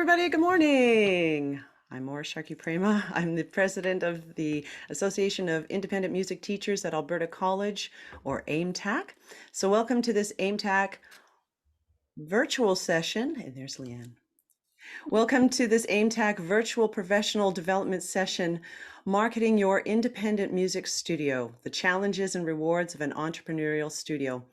everybody. Good morning. I'm Maura Sharkey-Pryma. I'm the president of the Association of Independent Music Teachers at Alberta College, or AIMTAC. So welcome to this AIMTAC virtual session. And there's Leanne. Welcome to this AIMTAC virtual professional development session, Marketing Your Independent Music Studio, the challenges and rewards of an entrepreneurial studio.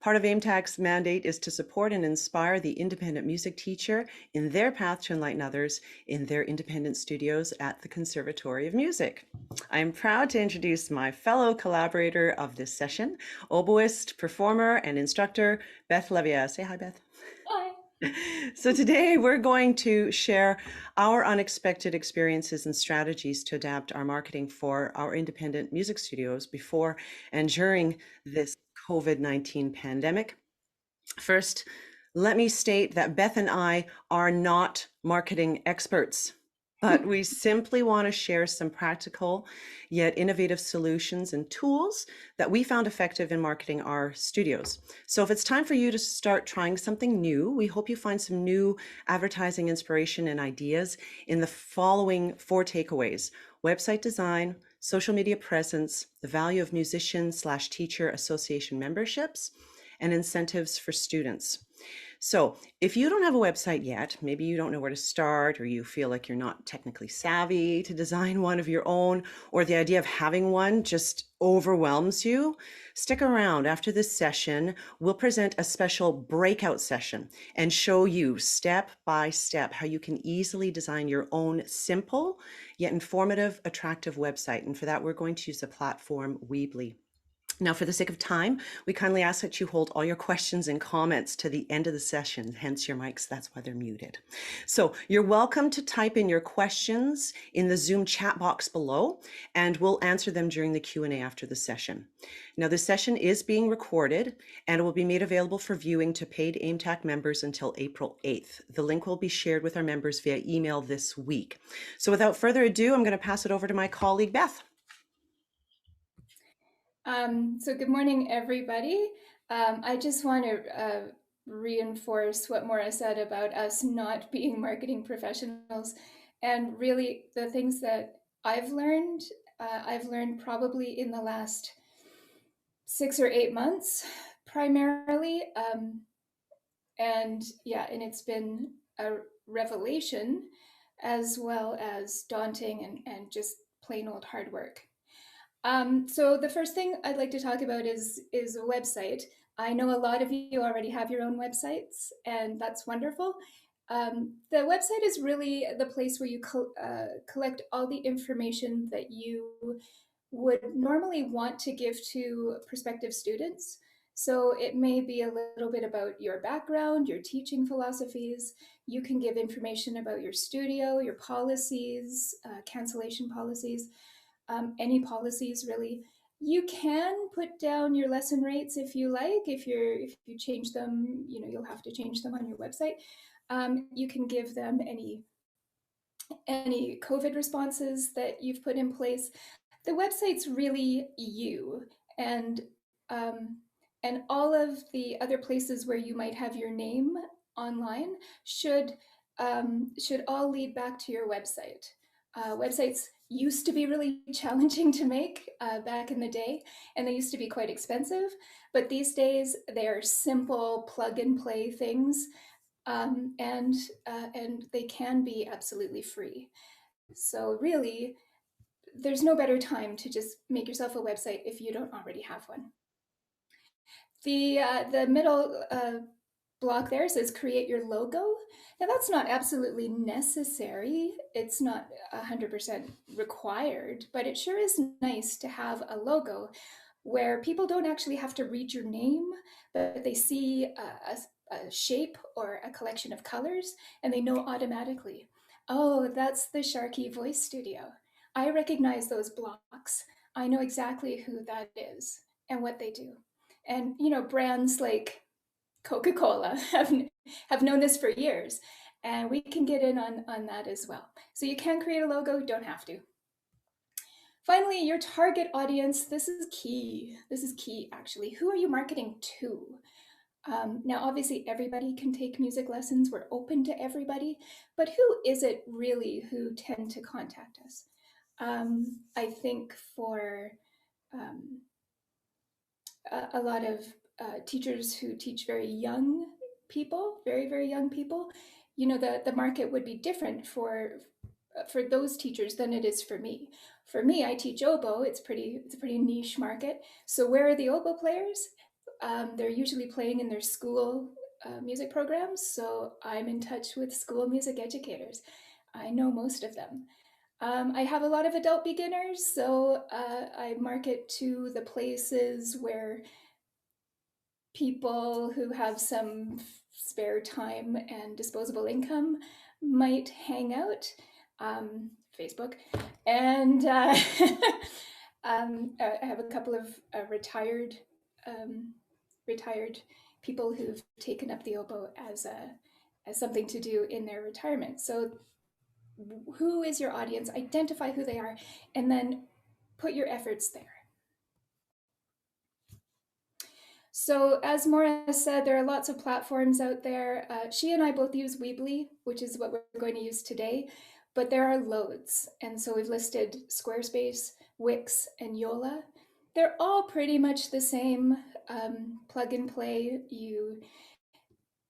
Part of AIMTAC's mandate is to support and inspire the independent music teacher in their path to enlighten others in their independent studios at the Conservatory of Music. I am proud to introduce my fellow collaborator of this session, oboist, performer, and instructor, Beth Levia. Say hi, Beth. Hi. So today we're going to share our unexpected experiences and strategies to adapt our marketing for our independent music studios before and during this COVID-19 pandemic. First, let me state that Beth and I are not marketing experts, but we simply want to share some practical yet innovative solutions and tools that we found effective in marketing our studios. So if it's time for you to start trying something new, we hope you find some new advertising inspiration and ideas in the following 4 takeaways: website design, social media presence, the value of musician/teacher association memberships, and incentives for students. So if you don't have a website yet, maybe you don't know where to start, or you feel like you're not technically savvy to design one of your own, or the idea of having one just overwhelms you, stick around. After this session, we'll present a special breakout session and show you step by step how you can easily design your own simple yet informative, attractive website. And for that, we're going to use the platform Weebly. Now, for the sake of time, we kindly ask that you hold all your questions and comments to the end of the session, hence your mics, that's why they're muted. So you're welcome to type in your questions in the Zoom chat box below, and we'll answer them during the Q&A after the session. Now, this session is being recorded, and it will be made available for viewing to paid AIMTAC members until April 8th. The link will be shared with our members via email this week. So without further ado, I'm going to pass it over to my colleague, Beth. So good morning, everybody. I just want to reinforce what Maura said about us not being marketing professionals. And really the things that I've learned probably in the last 6 or 8 months, primarily. And it's been a revelation as well as daunting and just plain old hard work. So the first thing I'd like to talk about is a website. I know a lot of you already have your own websites, and that's wonderful. The website is really the place where you collect all the information that you would normally want to give to prospective students. So it may be a little bit about your background, your teaching philosophies. You can give information about your studio, your policies, cancellation policies, any policies really. You can put down your lesson rates if you like. If you change them, you'll have to change them on your website. You can give them any COVID responses that you've put in place. The website's really you, and all of the other places where you might have your name online should all lead back to your website. Websites used to be really challenging to make back in the day, and they used to be quite expensive. But these days, they're simple plug and play things, and they can be absolutely free. So really, there's no better time to just make yourself a website if you don't already have one. The middle block there says create your logo. Now that's not absolutely necessary. It's not 100% required, but it sure is nice to have a logo where people don't actually have to read your name, but they see a shape or a collection of colors and they know automatically, oh, that's the Sharky Voice Studio. I recognize those blocks. I know exactly who that is and what they do. And brands like Coca-Cola have known this for years, and we can get in on that as well. So you can create a logo, don't have to. Finally, your target audience. This is key. This is key, actually. Who are you marketing to? Now, obviously, everybody can take music lessons. We're open to everybody, but who is it really who tend to contact us? I think for um, a lot of teachers who teach very young people, very, very young people, you know, the market would be different for those teachers than it is for me. For me, I teach oboe. It's a pretty niche market. So where are the oboe players? They're usually playing in their school music programs. So I'm in touch with school music educators. I know most of them. I have a lot of adult beginners, so I market to the places where people who have some spare time and disposable income might hang out. Facebook, and I have a couple of um, retired people who've taken up the oboe as something to do in their retirement. So, who is your audience? Identify who they are, and then put your efforts there. So, as Maura said, there are lots of platforms out there. She and I both use Weebly, which is what we're going to use today, but there are loads. And so we've listed Squarespace, Wix, and Yola. They're all pretty much the same, plug and play. You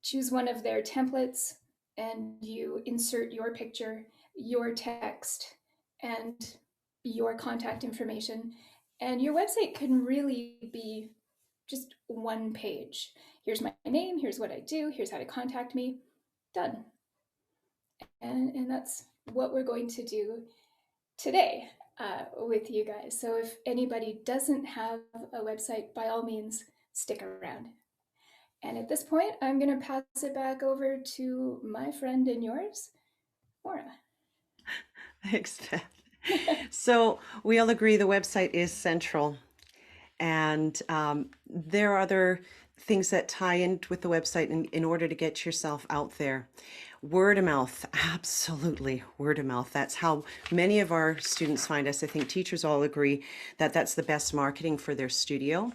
choose one of their templates and you insert your picture, your text, and your contact information. And your website can really be just one page. Here's my name, here's what I do, here's how to contact me. Done. And that's what we're going to do today with you guys. So if anybody doesn't have a website, by all means, stick around. And at this point, I'm going to pass it back over to my friend and yours, Maura. Thanks, Beth. So we all agree the website is central. And there are other things that tie in with the website in order to get yourself out there. Word of mouth, absolutely word of mouth. That's how many of our students find us. I think teachers all agree that that's the best marketing for their studio.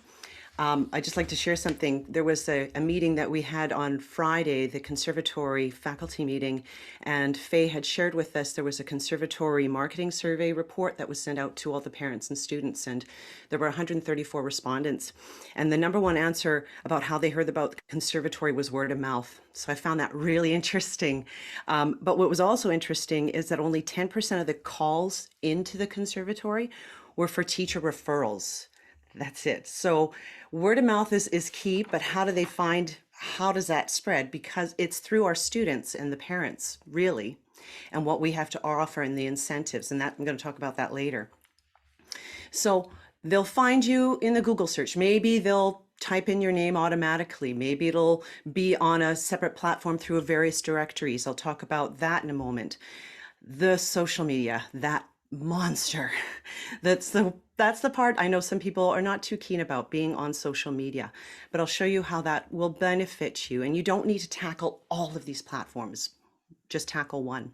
I'd just like to share something. There was a meeting that we had on Friday, the Conservatory faculty meeting, and Faye had shared with us there was a Conservatory marketing survey report that was sent out to all the parents and students, and there were 134 respondents. And the number one answer about how they heard about the Conservatory was word of mouth. So I found that really interesting. But what was also interesting is that only 10% of the calls into the Conservatory were for teacher referrals. That's it. So word of mouth is key, but how does that spread? Because it's through our students and the parents, really, and what we have to offer and the incentives. And that I'm going to talk about that later. So they'll find you in the Google search. Maybe they'll type in your name automatically. Maybe it'll be on a separate platform through various directories. I'll talk about that in a moment. The social media, that monster. That's the part I know some people are not too keen about, being on social media, but I'll show you how that will benefit you. And you don't need to tackle all of these platforms. Just tackle one.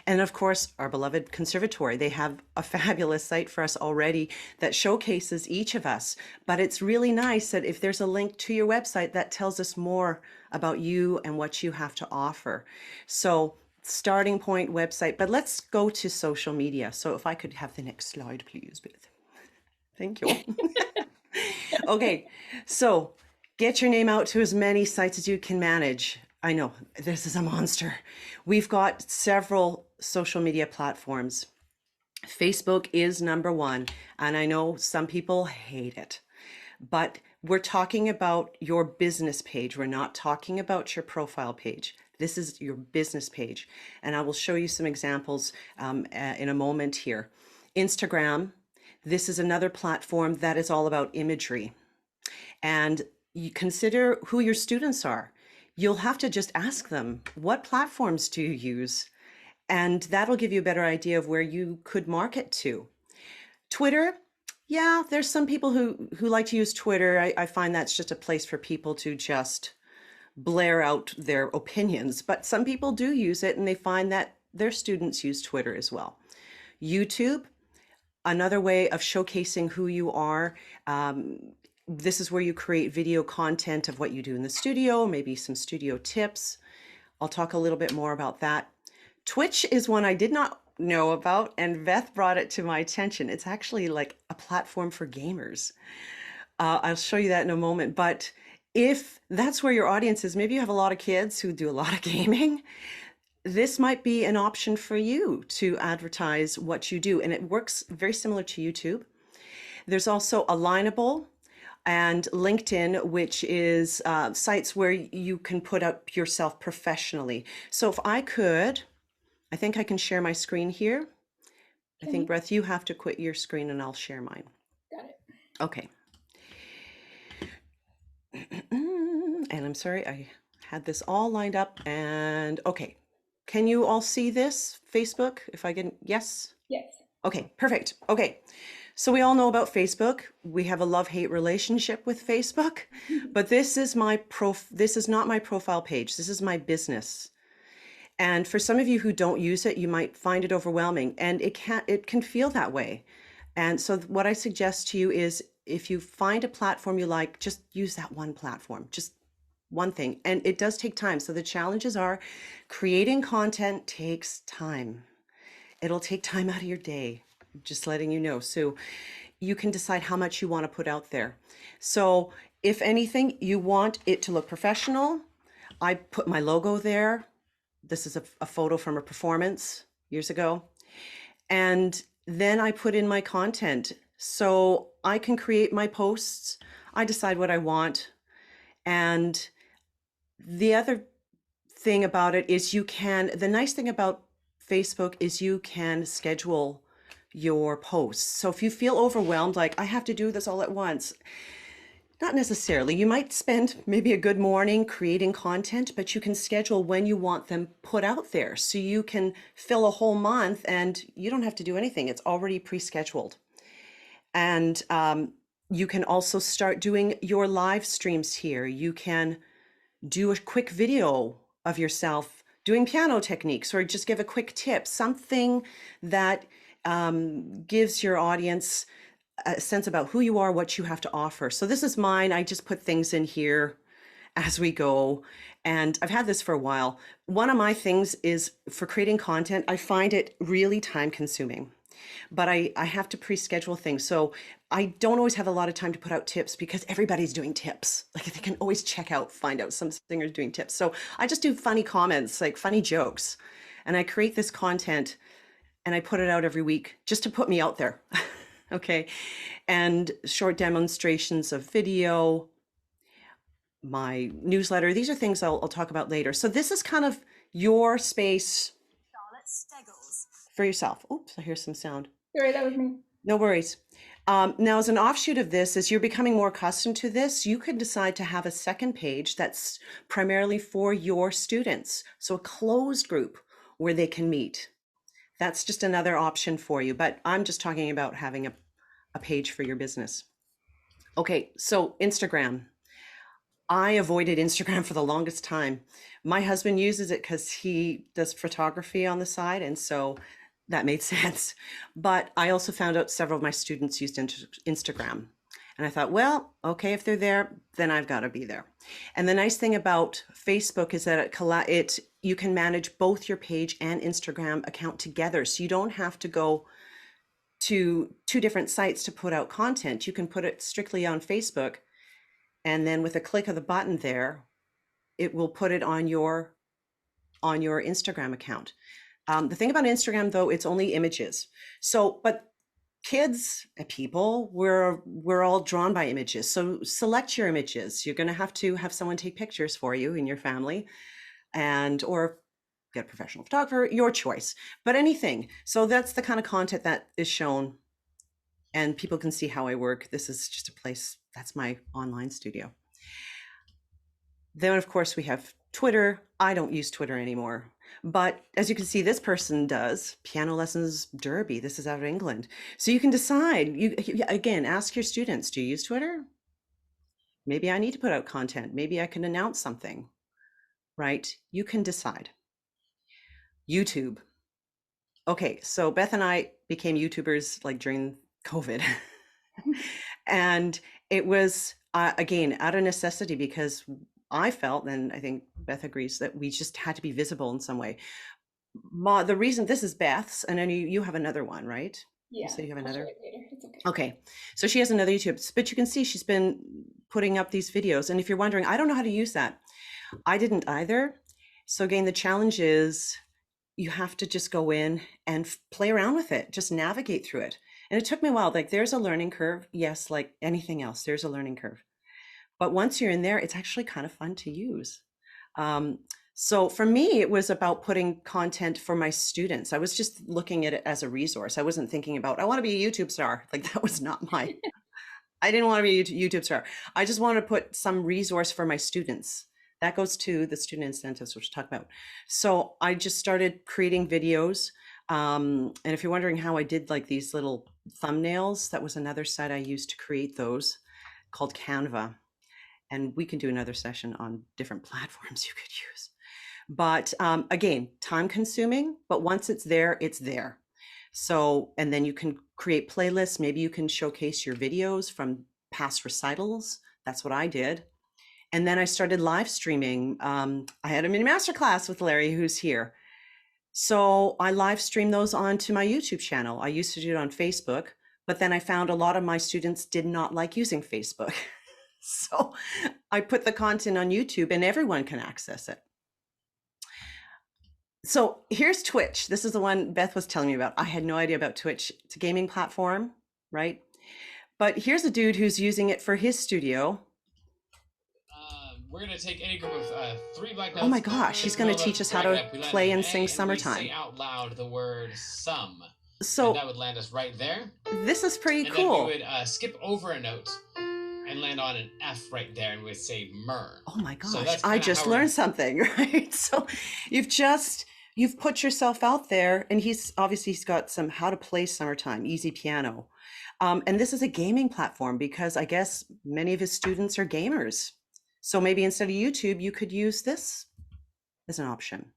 And of course, our beloved Conservatory, they have a fabulous site for us already that showcases each of us. But it's really nice that if there's a link to your website that tells us more about you and what you have to offer. So starting point website, but let's go to social media. So if I could have the next slide, please, Beth. Thank you. Okay, so get your name out to as many sites as you can manage. I know this is a monster. We've got several social media platforms. Facebook is number one, and I know some people hate it, but we're talking about your business page. We're not talking about your profile page. This is your business page, and I will show you some examples in a moment here. Instagram, this is another platform that is all about imagery, and you consider who your students are. You'll have to just ask them, what platforms do you use? And that'll give you a better idea of where you could market to. Twitter, yeah, there's some people who like to use Twitter. I find that's just a place for people to just blare out their opinions, but some people do use it and they find that their students use Twitter as well. YouTube, another way of showcasing who you are. This is where you create video content of what you do in the studio, maybe some studio tips. I'll talk a little bit more about that. Twitch is one I did not know about, and Beth brought it to my attention. It's actually like a platform for gamers. I'll show you that in a moment. But if that's where your audience is, maybe you have a lot of kids who do a lot of gaming, this might be an option for you to advertise what you do. And it works very similar to YouTube. There's also Alignable and LinkedIn, which is sites where you can put up yourself professionally. So if I could, I think I can share my screen here. I think, Okay, Beth, you have to quit your screen and I'll share mine. got it. Okay. And I'm sorry, I had this all lined up and okay. Can you all see this, Facebook? If I can, yes? Yes. Okay, perfect. Okay. So we all know about Facebook. We have a love-hate relationship with Facebook, but this is this is not my profile page. This is my business. And for some of you who don't use it, you might find it overwhelming, and it can feel that way. And so what I suggest to you is if you find a platform you like, just use that one platform, just one thing. And it does take time. So the challenges are creating content takes time. It'll take time out of your day, just letting you know. So you can decide how much you want to put out there. So if anything, you want it to look professional, I put my logo there. This is a photo from a performance years ago. And then I put in my content. So I can create my posts. I decide what I want. And the other thing about it is the nice thing about Facebook is you can schedule your posts. So if you feel overwhelmed, like I have to do this all at once, not necessarily. You might spend maybe a good morning creating content, but you can schedule when you want them put out there. So you can fill a whole month and you don't have to do anything. It's already pre-scheduled. And you can also start doing your live streams here. You can do a quick video of yourself doing piano techniques or just give a quick tip, something that gives your audience a sense about who you are, what you have to offer. So this is mine. I just put things in here as we go. And I've had this for a while. One of my things is for creating content, I find it really time consuming, but I have to pre-schedule things. So I don't always have a lot of time to put out tips because everybody's doing tips. Like they can always find out some singers doing tips. So I just do funny comments, like funny jokes. And I create this content and I put it out every week just to put me out there. Okay. And short demonstrations of video, my newsletter. These are things I'll talk about later. So this is kind of your space for yourself. Oops, I hear some sound. Sorry, that was me. No worries. Now, as an offshoot of this, as you're becoming more accustomed to this, you could decide to have a second page that's primarily for your students. So a closed group where they can meet. That's just another option for you, but I'm just talking about having a page for your business. Okay, so Instagram. I avoided Instagram for the longest time. My husband uses it because he does photography on the side, and so that made sense. But I also found out several of my students used Instagram. And I thought, well, okay, if they're there, then I've got to be there. And the nice thing about Facebook is that you can manage both your page and Instagram account together. So you don't have to go to two different sites to put out content. You can put it strictly on Facebook. And then with a click of the button there, it will put it on your Instagram account. The thing about Instagram, though, it's only images. So, but kids and people, we're all drawn by images. So select your images. You're going to have someone take pictures for you in your family, or get a professional photographer, your choice. But anything. So that's the kind of content that is shown, and people can see how I work. This is just a place. That's my online studio. Then, of course, we have Twitter. I don't use Twitter anymore. But as you can see, this person does piano lessons Derby. This is out of England. So you can decide, again, ask your students, do you use Twitter? Maybe I need to put out content. Maybe I can announce something, right? You can decide. YouTube. Okay, so Beth and I became YouTubers like during COVID. And It was, again, out of necessity because I felt, and I think Beth agrees, that we just had to be visible in some way. The reason this is Beth's, and then you have another one, right? You Yeah, said you have I'll share another? it later. It's okay. Okay. So she has another YouTube, but you can see she's been putting up these videos. And if you're wondering, I don't know how to use that. I didn't either. So again, the challenge is you have to just go in and play around with it, just navigate through it. And it took me a while. Like there's a learning curve. Yes, like anything else, there's a learning curve. But once you're in there, it's actually kind of fun to use. Um, so for me, it was about putting content for my students. I was just looking at it as a resource. I wasn't thinking about, I want to be a YouTube star. Like that was not my, I didn't want to be a YouTube star. I just wanted to put some resource for my students. That goes to the student incentives, which we'll talk about. So I just started creating videos. And if you're wondering how I did like these little thumbnails, that was another site I used to create those, called Canva. And we can do another session on different platforms you could use. But again, time consuming, but once it's there, it's there. So, and then you can create playlists. Maybe you can showcase your videos from past recitals. That's what I did. And then I started live streaming. I had a mini masterclass with Larry, who's here. So I live stream those onto my YouTube channel. I used to do it on Facebook, but then I found a lot of my students did not like using Facebook. So I put the content on YouTube and everyone can access it. So here's Twitch. This is the one Beth was telling me about. I had no idea about Twitch. It's a gaming platform, right? But here's a dude who's using it for his studio. We're going to take any group of 3 black notes. Oh my gosh, he's going to teach us how to play and sing Summertime. We say out loud the word "some." So and that would land us right there. This is pretty and cool. And then we would skip over a note and land on an F right there, and we'd say "myrrh." Oh my gosh, so I just learned something, right? So you've put yourself out there, and he's got some how to play Summertime, easy piano. And this is a gaming platform because I guess many of his students are gamers. So maybe instead of YouTube, you could use this as an option.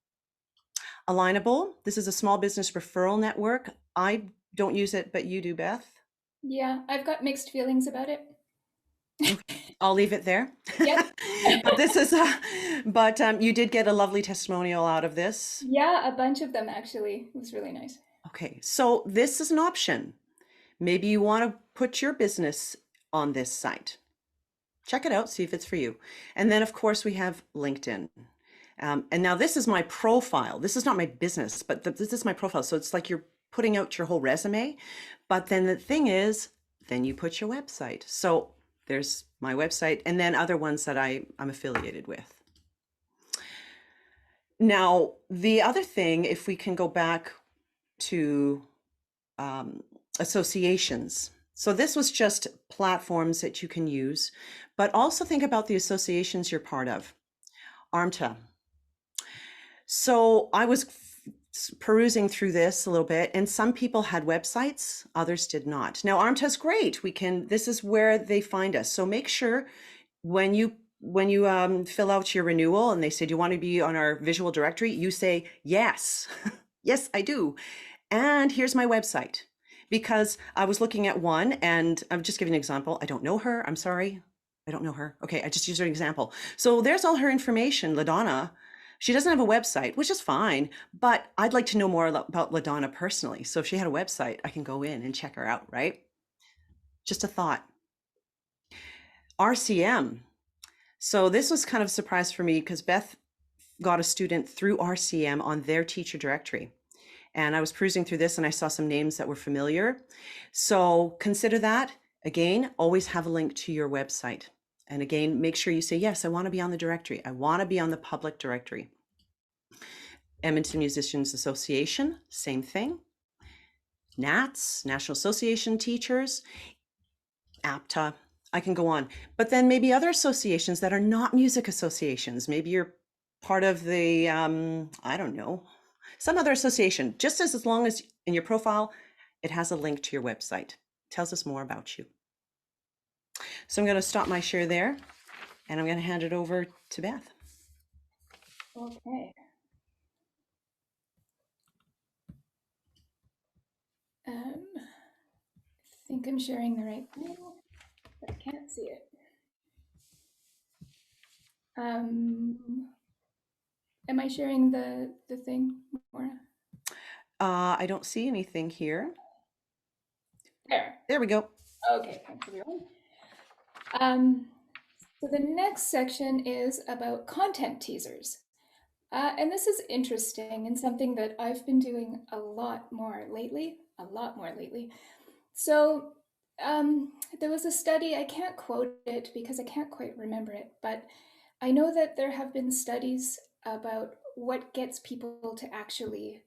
Alignable, this is a small business referral network. I don't use it, but you do, Beth. Yeah, I've got mixed feelings about it. Okay, I'll leave it there. Yep. But this is you did get a lovely testimonial out of this. Yeah, a bunch of them actually. It was really nice. Okay, so this is an option. Maybe you want to put your business on this site. Check it out, see if it's for you. And then of course we have LinkedIn. And now this is my profile. This is not my business, but this is my profile. So it's like you're putting out your whole resume. But then the thing is, then you put your website. So there's my website and then other ones that I'm affiliated with. Now, the other thing, if we can go back to associations. So this was just platforms that you can use, but also think about the associations you're part of. ARMTA. So I was perusing through this a little bit, and some people had websites, others did not. Now ARMTA's great. This is where they find us. So make sure when you fill out your renewal and they say, do you want to be on our visual directory? You say, yes, yes, I do. And here's my website. Because I was looking at one, and I'm just giving an example. I don't know her. I'm sorry. I don't know her. Okay, I just used her example. So there's all her information, LaDonna. She doesn't have a website, which is fine, but I'd like to know more about LaDonna personally. So if she had a website, I can go in and check her out, right? Just a thought. RCM. So this was kind of a surprise for me because Beth got a student through RCM on their teacher directory. And I was perusing through this and I saw some names that were familiar. So consider that. Again, always have a link to your website. And again, make sure you say, yes, I want to be on the directory. I want to be on the public directory. Edmonton Musicians Association, same thing. NATS, National Association Teachers, APTA, I can go on. But then maybe other associations that are not music associations. Maybe you're part of the, I don't know, some other association, just as long as in your profile, it has a link to your website. It tells us more about you. So I'm going to stop my share there and I'm going to hand it over to Beth. Okay. I think I'm sharing the right thing, but I can't can't see it. Am I sharing the thing, Maura? I don't see anything here. There. There we go. Okay, thanks everyone. So the next section is about content teasers. And this is interesting and something that I've been doing a lot more lately. So there was a study, I can't quote it because I can't quite remember it, but I know that there have been studies about what gets people to actually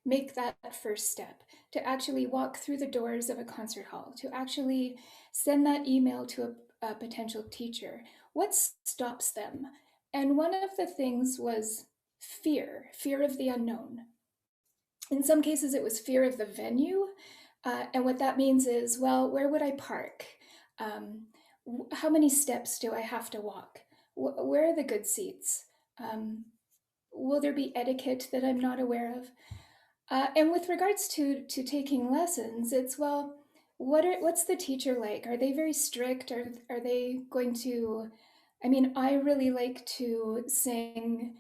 make that first step, to actually walk through the doors of a concert hall, to actually send that email to a potential teacher. What stops them? And one of the things was fear of the unknown. In some cases, it was fear of the venue. And what that means is, well, where would I park? How many steps do I have to walk? Where are the good seats? Will there be etiquette that I'm not aware of? And with regards to taking lessons, it's, well, what's the teacher like? Are they very strict? Are they going to? I mean, I really like to sing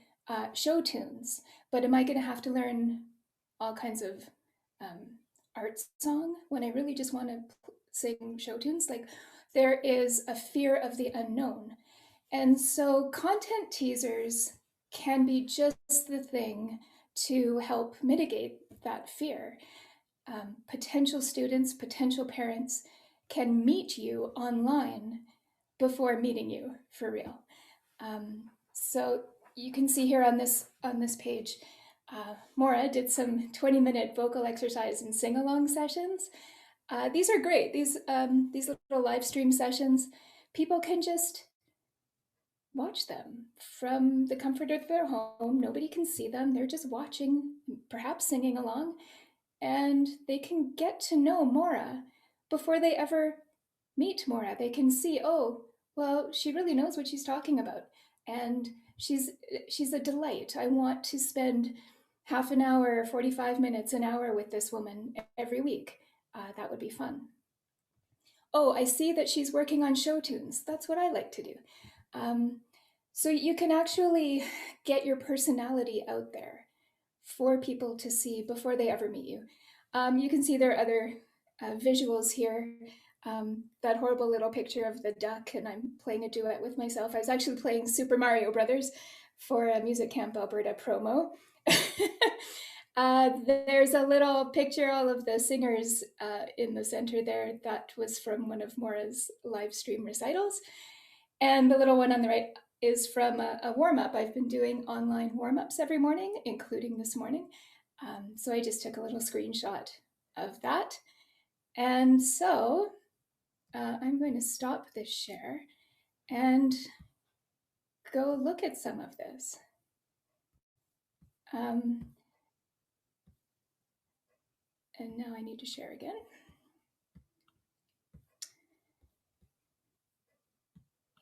show tunes, but am I going to have to learn all kinds of art song when I really just want to sing show tunes? Like, there is a fear of the unknown. And so content teasers can be just the thing to help mitigate that fear. Potential students, potential parents can meet you online before meeting you for real. So you can see here on this page, Maura did some 20-minute vocal exercise and sing-along sessions. These are great. These little live stream sessions, people can just watch them from the comfort of their home. Nobody can see them. They're just watching, perhaps singing along, and they can get to know Maura before they ever meet Maura. They can see, oh, well, she really knows what she's talking about, and she's a delight. I want to spend half an hour, 45 minutes, an hour with this woman every week. That would be fun. Oh, I see that she's working on show tunes. That's what I like to do. So you can actually get your personality out there for people to see before they ever meet you. You can see there are other visuals here. That horrible little picture of the duck, and I'm playing a duet with myself. I was actually playing Super Mario Brothers for a Music Camp Alberta promo. There's a little picture, all of the singers in the center there. That was from one of Maura's live stream recitals. And the little one on the right is from a warm-up. I've been doing online warm-ups every morning, including this morning. So I just took a little screenshot of that. And so I'm going to stop this share and go look at some of this. And now I need to share again.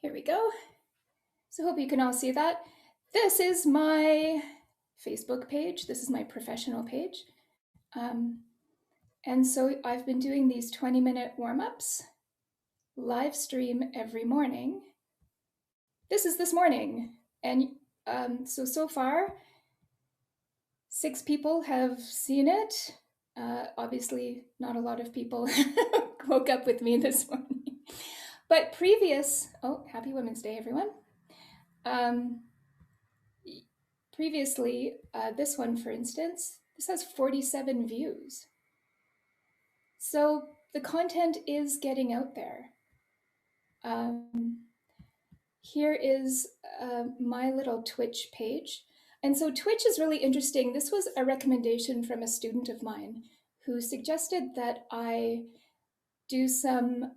Here we go. So hope you can all see that. This is my Facebook page. This is my professional page. And so I've been doing these 20-minute warm-ups, live stream every morning. This is this morning. And so far, 6 people have seen it. Obviously, not a lot of people woke up with me this morning. But happy Women's Day, everyone. Previously, this one, for instance, this has 47 views. So the content is getting out there. Here is my little Twitch page. And so Twitch is really interesting. This was a recommendation from a student of mine who suggested that I do some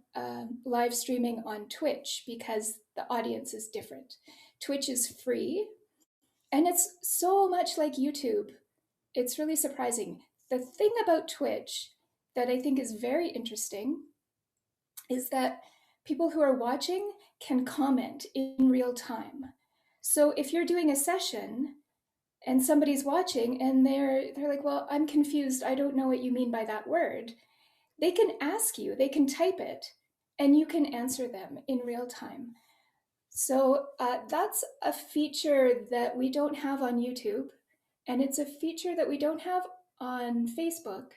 live streaming on Twitch because the audience is different. Twitch is free, and it's so much like YouTube. It's really surprising. The thing about Twitch that I think is very interesting is that people who are watching can comment in real time. So if you're doing a session and somebody's watching and they're like, well, I'm confused. I don't know what you mean by that word. They can ask you, they can type it, and you can answer them in real time. So that's a feature that we don't have on YouTube, and it's a feature that we don't have on Facebook.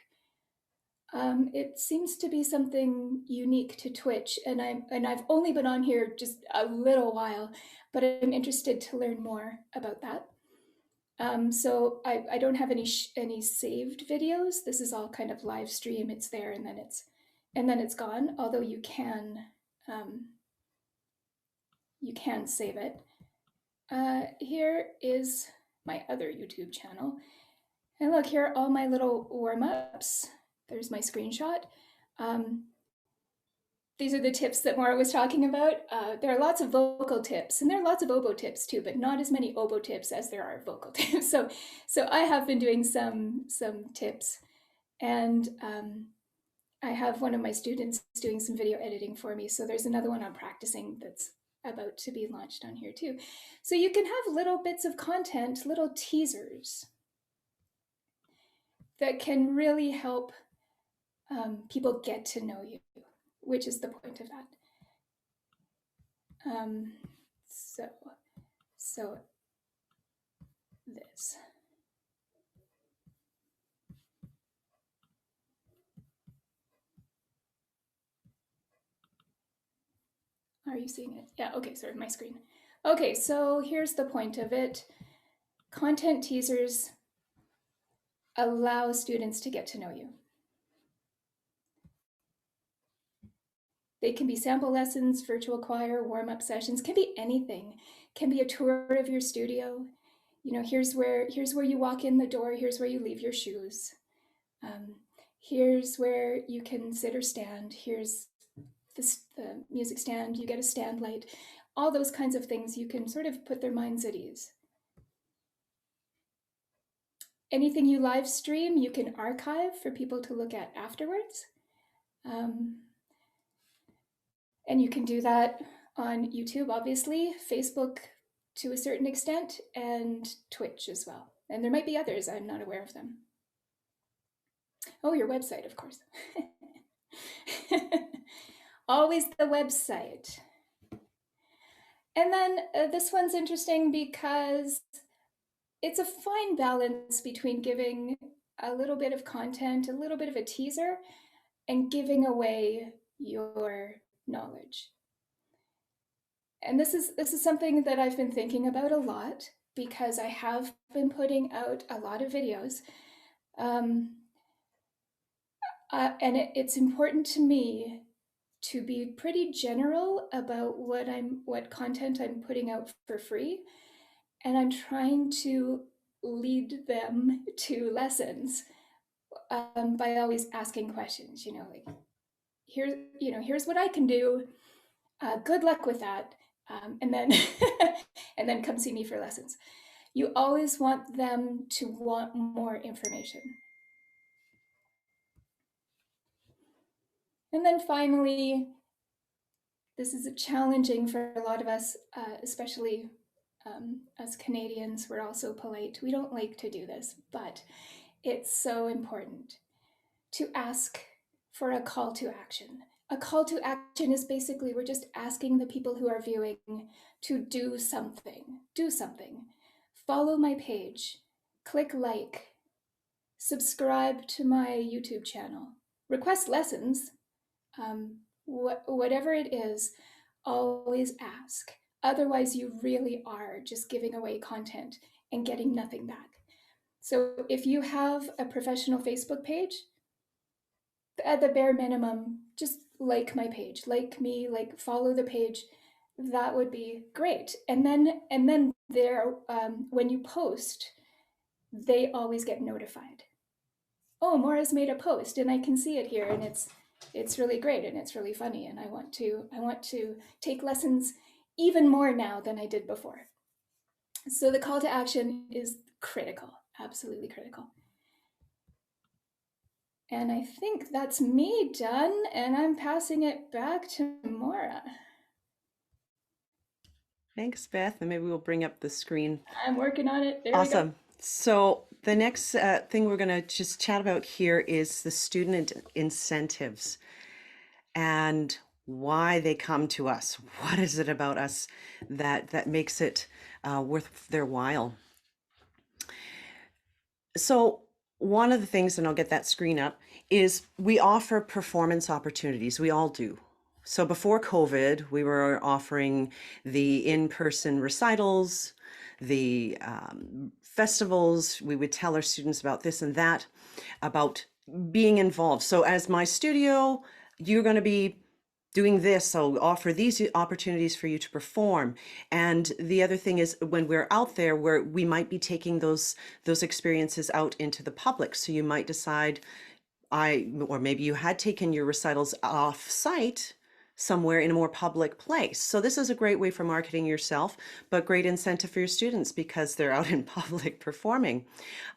It seems to be something unique to Twitch, and I've only been on here just a little while, but I'm interested to learn more about that. So I don't have any saved videos. This is all kind of live stream. It's there and then it's gone. Although you can save it. Here is my other YouTube channel, and look, here are all my little warm-ups. There's my screenshot. These are the tips that Maura was talking about. There are lots of vocal tips, and there are lots of oboe tips too, but not as many oboe tips as there are vocal tips. So I have been doing some tips, and I have one of my students doing some video editing for me. So there's another one I'm practicing that's about to be launched on here too. So you can have little bits of content, little teasers that can really help people get to know you, which is the point of that. So this. Are you seeing it? Yeah, okay, sorry, my screen. Okay, so here's the point of it. Content teasers allow students to get to know you. They can be sample lessons, virtual choir, warm-up sessions, can be anything. Can be a tour of your studio. You know, here's where you walk in the door, here's where you leave your shoes. Here's where you can sit or stand. Here's the music stand, you get a stand light. All those kinds of things, you can sort of put their minds at ease. Anything you live stream, you can archive for people to look at afterwards. And you can do that on YouTube, obviously, Facebook to a certain extent, and Twitch as well. And there might be others, I'm not aware of them. Oh, your website, of course. Always the website. And then this one's interesting because it's a fine balance between giving a little bit of content, a little bit of a teaser, and giving away your knowledge. And this is something that I've been thinking about a lot because I have been putting out a lot of videos. And it's important to me to be pretty general about what content I'm putting out for free. And I'm trying to lead them to lessons by always asking questions, you know, like, here's what I can do. Good luck with that. And then and then come see me for lessons. You always want them to want more information. And then finally, this is challenging for a lot of us, especially as Canadians. We're also polite. We don't like to do this, but it's so important to ask for a call to action. A call to action is basically we're just asking the people who are viewing to do something. Do something. Follow my page. Click like. Subscribe to my YouTube channel. Request lessons. Whatever it is, always ask. Otherwise, you really are just giving away content and getting nothing back. So if you have a professional Facebook page, at the bare minimum, just like my page, like me, like follow the page. That would be great. And then there, when you post, they always get notified. Oh, Maura's made a post, and I can see it here, and it's really great and it's really funny, and I want to take lessons even more now than I did before. So the call to action is critical, absolutely critical. And I think that's me done, and I'm passing it back to Maura. Thanks, Beth. And maybe we'll bring up the screen. I'm working on it. There Awesome. we go. So the next thing we're going to just chat about here is the student incentives and why they come to us. What is it about us that makes it worth their while? So one of the things, and I'll get that screen up, is we offer performance opportunities. We all do. So before COVID, we were offering the in-person recitals, the festivals. We would tell our students about this and that, about being involved. So as my studio, you're going to be doing this, so offer these opportunities for you to perform. And the other thing is, when we're out there, where we might be taking those experiences out into the public. So you might decide, or maybe you had taken your recitals off site somewhere in a more public place. So this is a great way for marketing yourself, but great incentive for your students because they're out in public performing.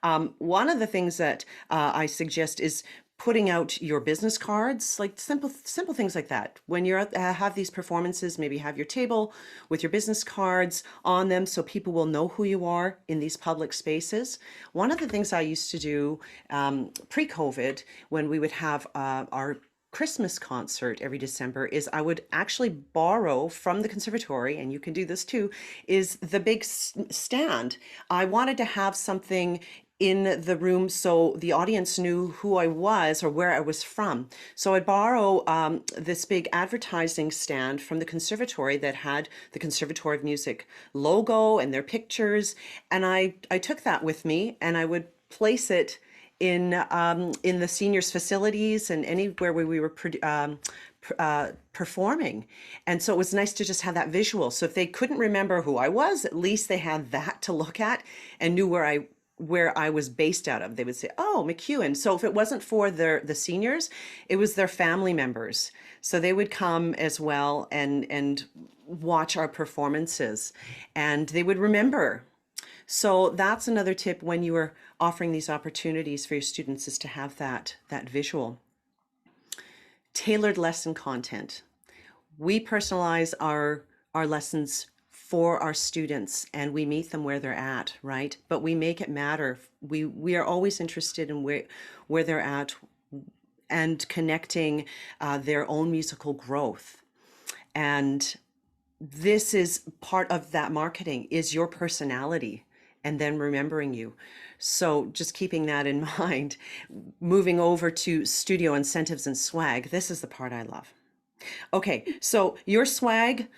One of the things that I suggest is putting out your business cards, like simple things like that. When you're at, have these performances, maybe have your table with your business cards on them so people will know who you are in these public spaces. One of the things I used to do pre-COVID, when we would have our Christmas concert every December, is I would actually borrow from the conservatory, and you can do this too, is the big stand. I wanted to have something in the room so the audience knew who I was or where I was from. So I'd borrow this big advertising stand from the conservatory that had the Conservatory of Music logo and their pictures. And I took that with me, and I would place it in the seniors' facilities and anywhere where we were performing. And so it was nice to just have that visual. So if they couldn't remember who I was, at least they had that to look at and knew where I was based out of. They would say, "Oh, McEwen." So if it wasn't for the seniors, it was their family members. So they would come as well and watch our performances, and they would remember. So that's another tip when you are offering these opportunities for your students, is to have that visual. Tailored lesson content. We personalize our lessons for our students, and we meet them where they're at, right? But we make it matter. We are always interested in where they're at and connecting their own musical growth. And this is part of that marketing, is your personality and then remembering you. So just keeping that in mind. Moving over to studio incentives and swag. This is the part I love. Okay, so your swag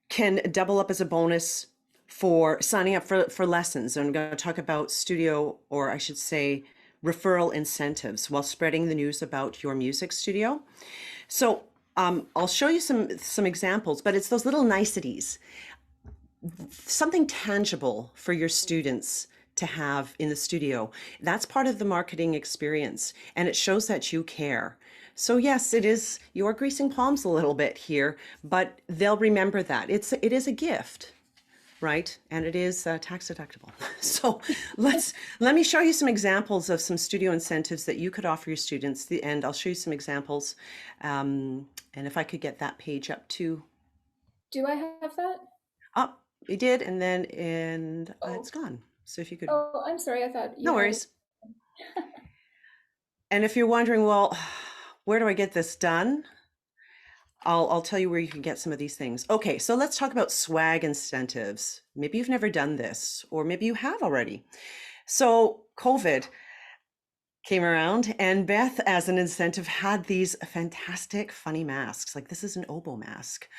can double up as a bonus for signing up for lessons. I'm going to talk about studio, or I should say referral incentives, while spreading the news about your music studio. So I'll show you some examples, but it's those little niceties, something tangible for your students to have in the studio. That's part of the marketing experience, and it shows that you care. So yes, it is, you're greasing palms a little bit here, but they'll remember that. It is a gift, right? And it is tax deductible. So let me show you some examples of some studio incentives that you could offer your students, and I'll show you some examples. And if I could get that page up too. Do I have that? Oh, we did, and then it's gone. So if you could. Oh, I'm sorry. I thought you No had worries. it. And if you're wondering, well, where do I get this done? I'll tell you where you can get some of these things. Okay, so let's talk about swag incentives. Maybe you've never done this, or maybe you have already. So COVID came around, and Beth, as an incentive, had these fantastic, funny masks. Like, this is an oboe mask.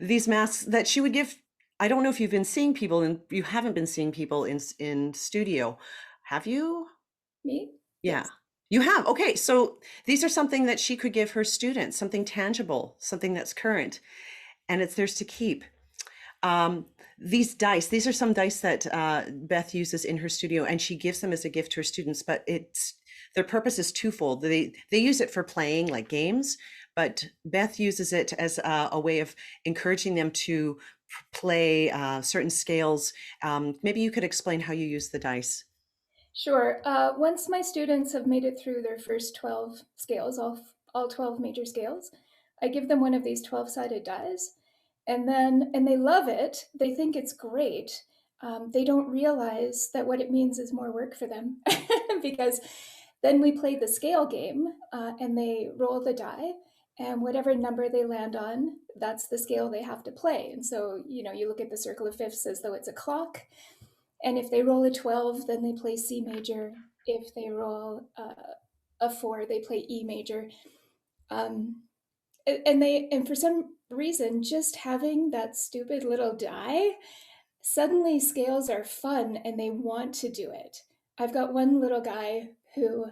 These masks that she would give. I don't know if you've been seeing people, and you haven't been seeing people in studio. Have you? Me? Yeah. Yes. You have. Okay, so these are something that she could give her students, something tangible, something that's current, and it's theirs to keep. These dice, these are some dice that Beth uses in her studio, and she gives them as a gift to her students, but their purpose is twofold. They use it for playing, like games, but Beth uses it as a way of encouraging them to play certain scales. Maybe you could explain how you use the dice. Sure. Once my students have made it through their first 12 scales, all 12 major scales, I give them one of these 12-sided dies, and they love it. They think it's great. They don't realize that what it means is more work for them because then we play the scale game, and they roll the die, and whatever number they land on, that's the scale they have to play. And so, you look at the circle of fifths as though it's a clock, and if they roll a 12, then they play C major. If they roll a 4, they play E major. Um, and for some reason, just having that stupid little die, suddenly scales are fun and they want to do it. I've got one little guy who,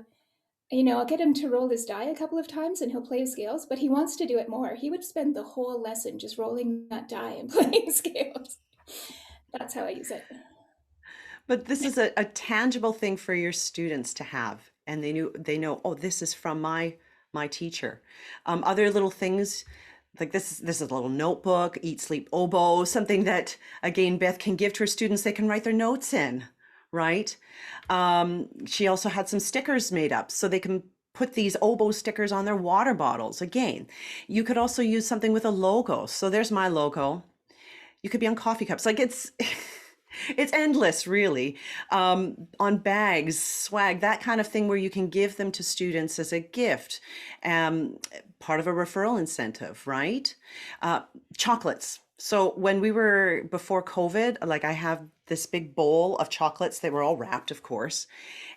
I'll get him to roll his die a couple of times and he'll play his scales, but he wants to do it more. He would spend the whole lesson just rolling that die and playing scales. That's how I use it. But this is a tangible thing for your students to have, and they know, oh, this is from my teacher. Other little things like this is a little notebook, eat, sleep, oboe, something that again Beth can give to her students. They can write their notes in, right? She also had some stickers made up so they can put these oboe stickers on their water bottles. Again, you could also use something with a logo. So there's my logo. You could be on coffee cups. Like it's it's endless, really. On bags, swag, that kind of thing where you can give them to students as a gift. Part of a referral incentive, right? Chocolates. So when we were before COVID, like I have this big bowl of chocolates. They were all wrapped, of course.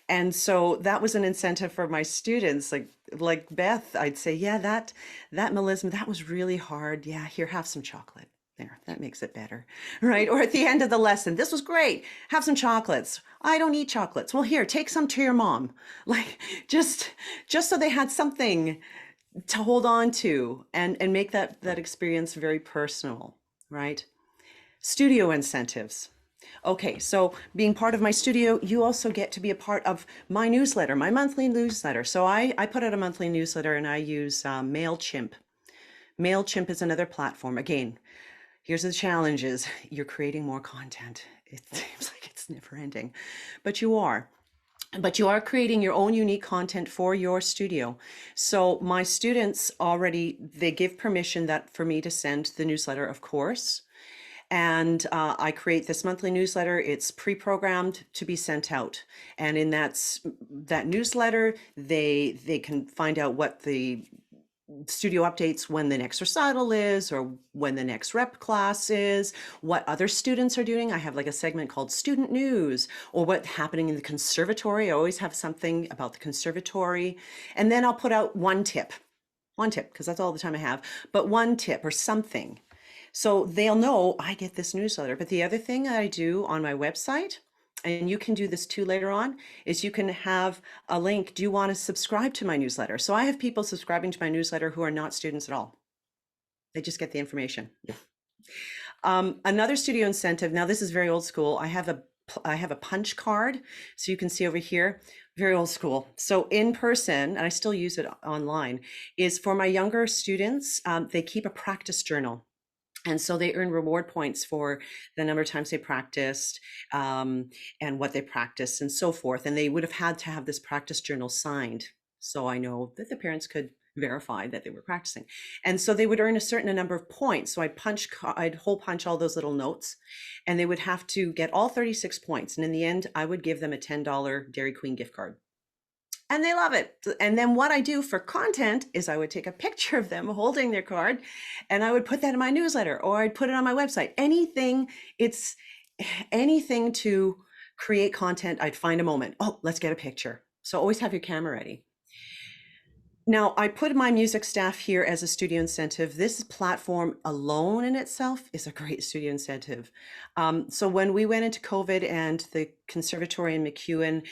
And so that was an incentive for my students. Like Beth, I'd say, yeah, that melisma, that was really hard. Yeah, here, have some chocolate. There, that makes it better, right? Or at the end of the lesson, this was great. Have some chocolates. I don't eat chocolates. Well, here, take some to your mom. Like just so they had something to hold on to and make that experience very personal, right? Studio incentives. Okay, so being part of my studio, you also get to be a part of my newsletter, my monthly newsletter. So I put out a monthly newsletter and I use MailChimp. MailChimp is another platform. Again, here's the challenges. You're creating more content. It seems like it's never ending, but you are. But you are creating your own unique content for your studio. So my students already, they give permission that for me to send the newsletter, of course. And I create this monthly newsletter. It's pre-programmed to be sent out. And in that newsletter, they can find out what the studio updates, when the next recital is, or when the next rep class is, what other students are doing. I have like a segment called Student News, or what's happening in the conservatory. I always have something about the conservatory. And then I'll put out one tip, because that's all the time I have, but one tip or something. So they'll know I get this newsletter. But the other thing I do on my website, and you can do this too later on, is you can have a link. Do you want to subscribe to my newsletter? So I have people subscribing to my newsletter who are not students at all. They just get the information. Another studio incentive. Now this is very old school. I have a punch card. So you can see over here, very old school. So in person, and I still use it online, is for my younger students, they keep a practice journal. And so they earn reward points for the number of times they practiced and what they practiced and so forth. And they would have had to have this practice journal signed. So I know that the parents could verify that they were practicing. And so they would earn a certain number of points. So I'd hole punch all those little notes and they would have to get all 36 points. And in the end, I would give them a $10 Dairy Queen gift card. And they love it. And then what I do for content is I would take a picture of them holding their card and I would put that in my newsletter or I'd put it on my website. Anything to create content, I'd find a moment. Oh, let's get a picture. So always have your camera ready. Now, I put my music staff here as a studio incentive. This platform alone in itself is a great studio incentive. So when we went into COVID and the Conservatory in McEwen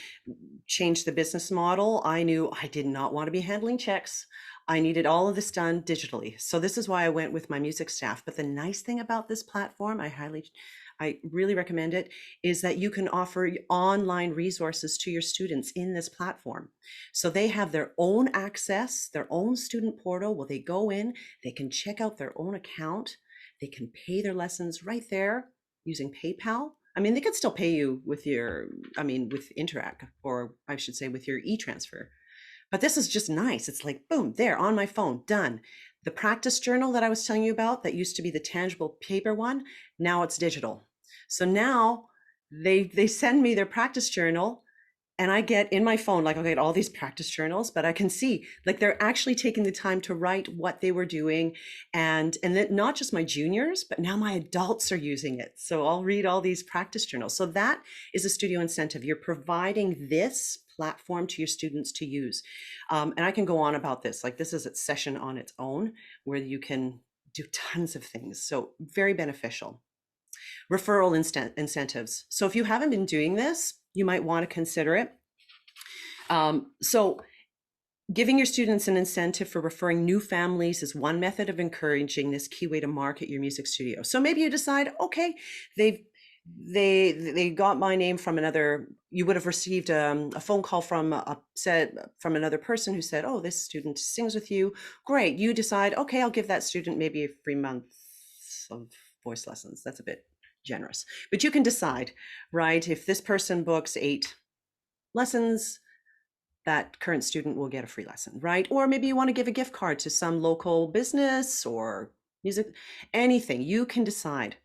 changed the business model, I knew I did not want to be handling checks. I needed all of this done digitally. So this is why I went with my music staff. But the nice thing about this platform, I really recommend it, is that you can offer online resources to your students in this platform. So they have their own access, their own student portal where they go in, they can check out their own account, they can pay their lessons right there using PayPal. I mean, they could still pay you with with Interac, or I should say with your e-transfer. But this is just nice. It's like, boom, there on my phone, done. The practice journal that I was telling you about, that used to be the tangible paper one, now it's digital. So now they send me their practice journal And I get in my phone, like, I get all these practice journals, but I can see like they're actually taking the time to write what they were doing. And then not just my juniors, but now my adults are using it. So I'll read all these practice journals. So that is a studio incentive. You're providing this platform to your students to use. And I can go on about this. Like, this is a session on its own where you can do tons of things. So very beneficial. Referral incentives. So if you haven't been doing this, you might want to consider it. So giving your students an incentive for referring new families is one method of encouraging this key way to market your music studio. So maybe you decide, okay, they got my name from another, you would have received a phone call from another person who said, oh, this student sings with you. Great. You decide, okay, I'll give that student maybe a free month of voice lessons. That's a bit generous, but you can decide, right? If this person books 8 lessons, that current student will get a free lesson, right? Or maybe you want to give a gift card to some local business or music, anything. You can decide.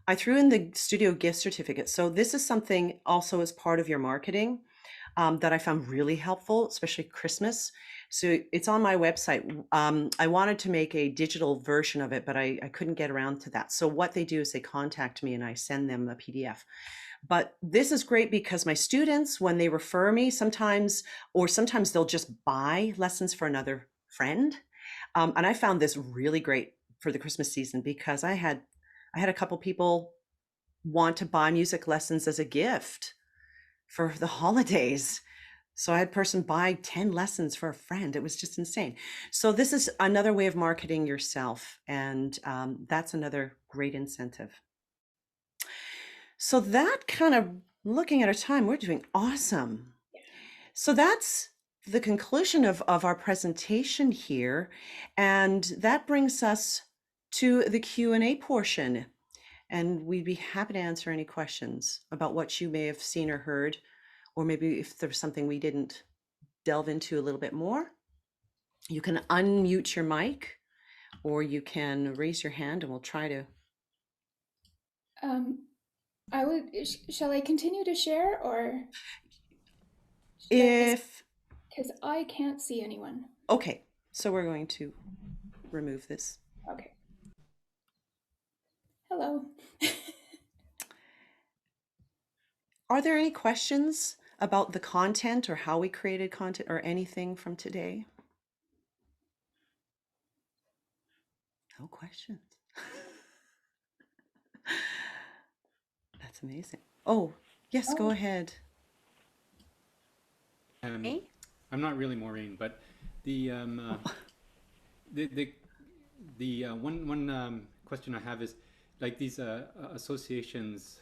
I threw in the studio gift certificate. So this is something also as part of your marketing that I found really helpful, especially Christmas. So it's on my website. I wanted to make a digital version of it, but I couldn't get around to that. So what they do is they contact me and I send them a PDF. But this is great because my students, when they refer me, sometimes they'll just buy lessons for another friend. And I found this really great for the Christmas season because I had a couple people want to buy music lessons as a gift for the holidays. So I had a person buy 10 lessons for a friend. It was just insane. So this is another way of marketing yourself. And that's another great incentive. So that kind of, looking at our time, we're doing awesome. So that's the conclusion of our presentation here. And that brings us to the Q&A portion. And we'd be happy to answer any questions about what you may have seen or heard, or maybe if there's something we didn't delve into a little bit more. You can unmute your mic, or you can raise your hand and we'll try to. Shall I continue to share or? If. Because I can't see anyone. Okay, so we're going to remove this. Okay. Hello. Are there any questions about the content or how we created content or anything from today? No questions. That's amazing. Oh, yes, go ahead. I'm not really Maureen, but the one question I have is, like, these associations,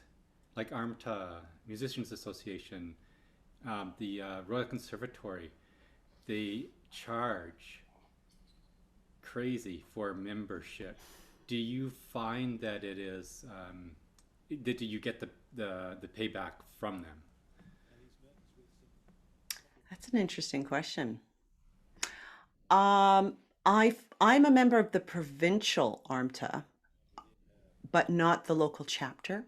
like ARMTA, Musicians Association, the Royal Conservatory, they charge crazy for membership. Do you find that it is, do you get the payback from them? That's an interesting question. I'm a member of the provincial ARMTA, but not the local chapter.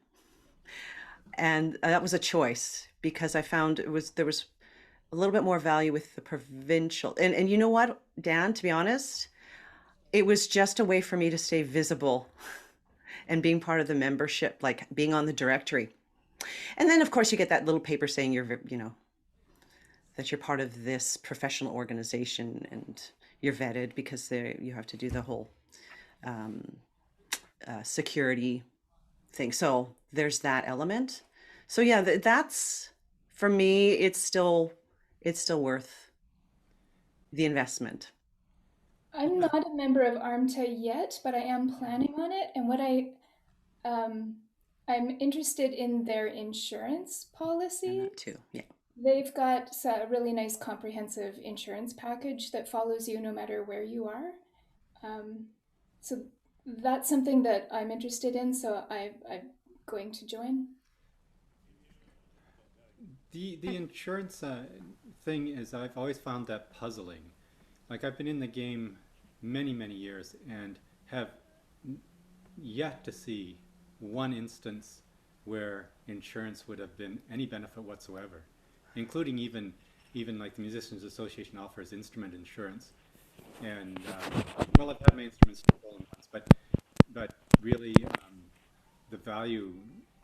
And that was a choice because I found there was a little bit more value with the provincial. And you know what, Dan, to be honest, it was just a way for me to stay visible and being part of the membership, like being on the directory. And then of course you get that little paper saying that you're part of this professional organization and you're vetted because you have to do the whole security thing. So there's that element. So yeah, that's, for me, it's still worth the investment. I'm not a member of ARMTA yet, but I am planning on it. And I'm interested in their insurance policy. And that too, yeah. They've got a really nice comprehensive insurance package that follows you no matter where you are. So that's something that I'm interested in, so I'm going to join. The insurance thing is, I've always found that puzzling. Like, I've been in the game many years and have yet to see one instance where insurance would have been any benefit whatsoever. including even like the Musicians Association offers instrument insurance. And well, I've had my instruments stolen once, but really the value,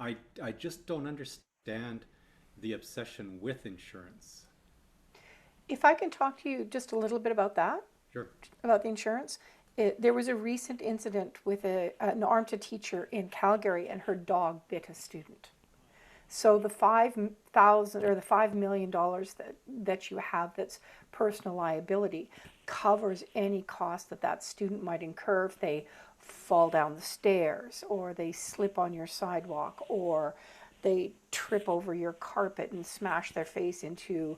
I just don't understand the obsession with insurance. If I can talk to you just a little bit about that, Sure. about the insurance. There was a recent incident with an ARMTA teacher in Calgary, and her dog bit a student. So the $5,000 or the $5 million that you have that's personal liability covers any cost that student might incur if they fall down the stairs, or they slip on your sidewalk, or they trip over your carpet and smash their face into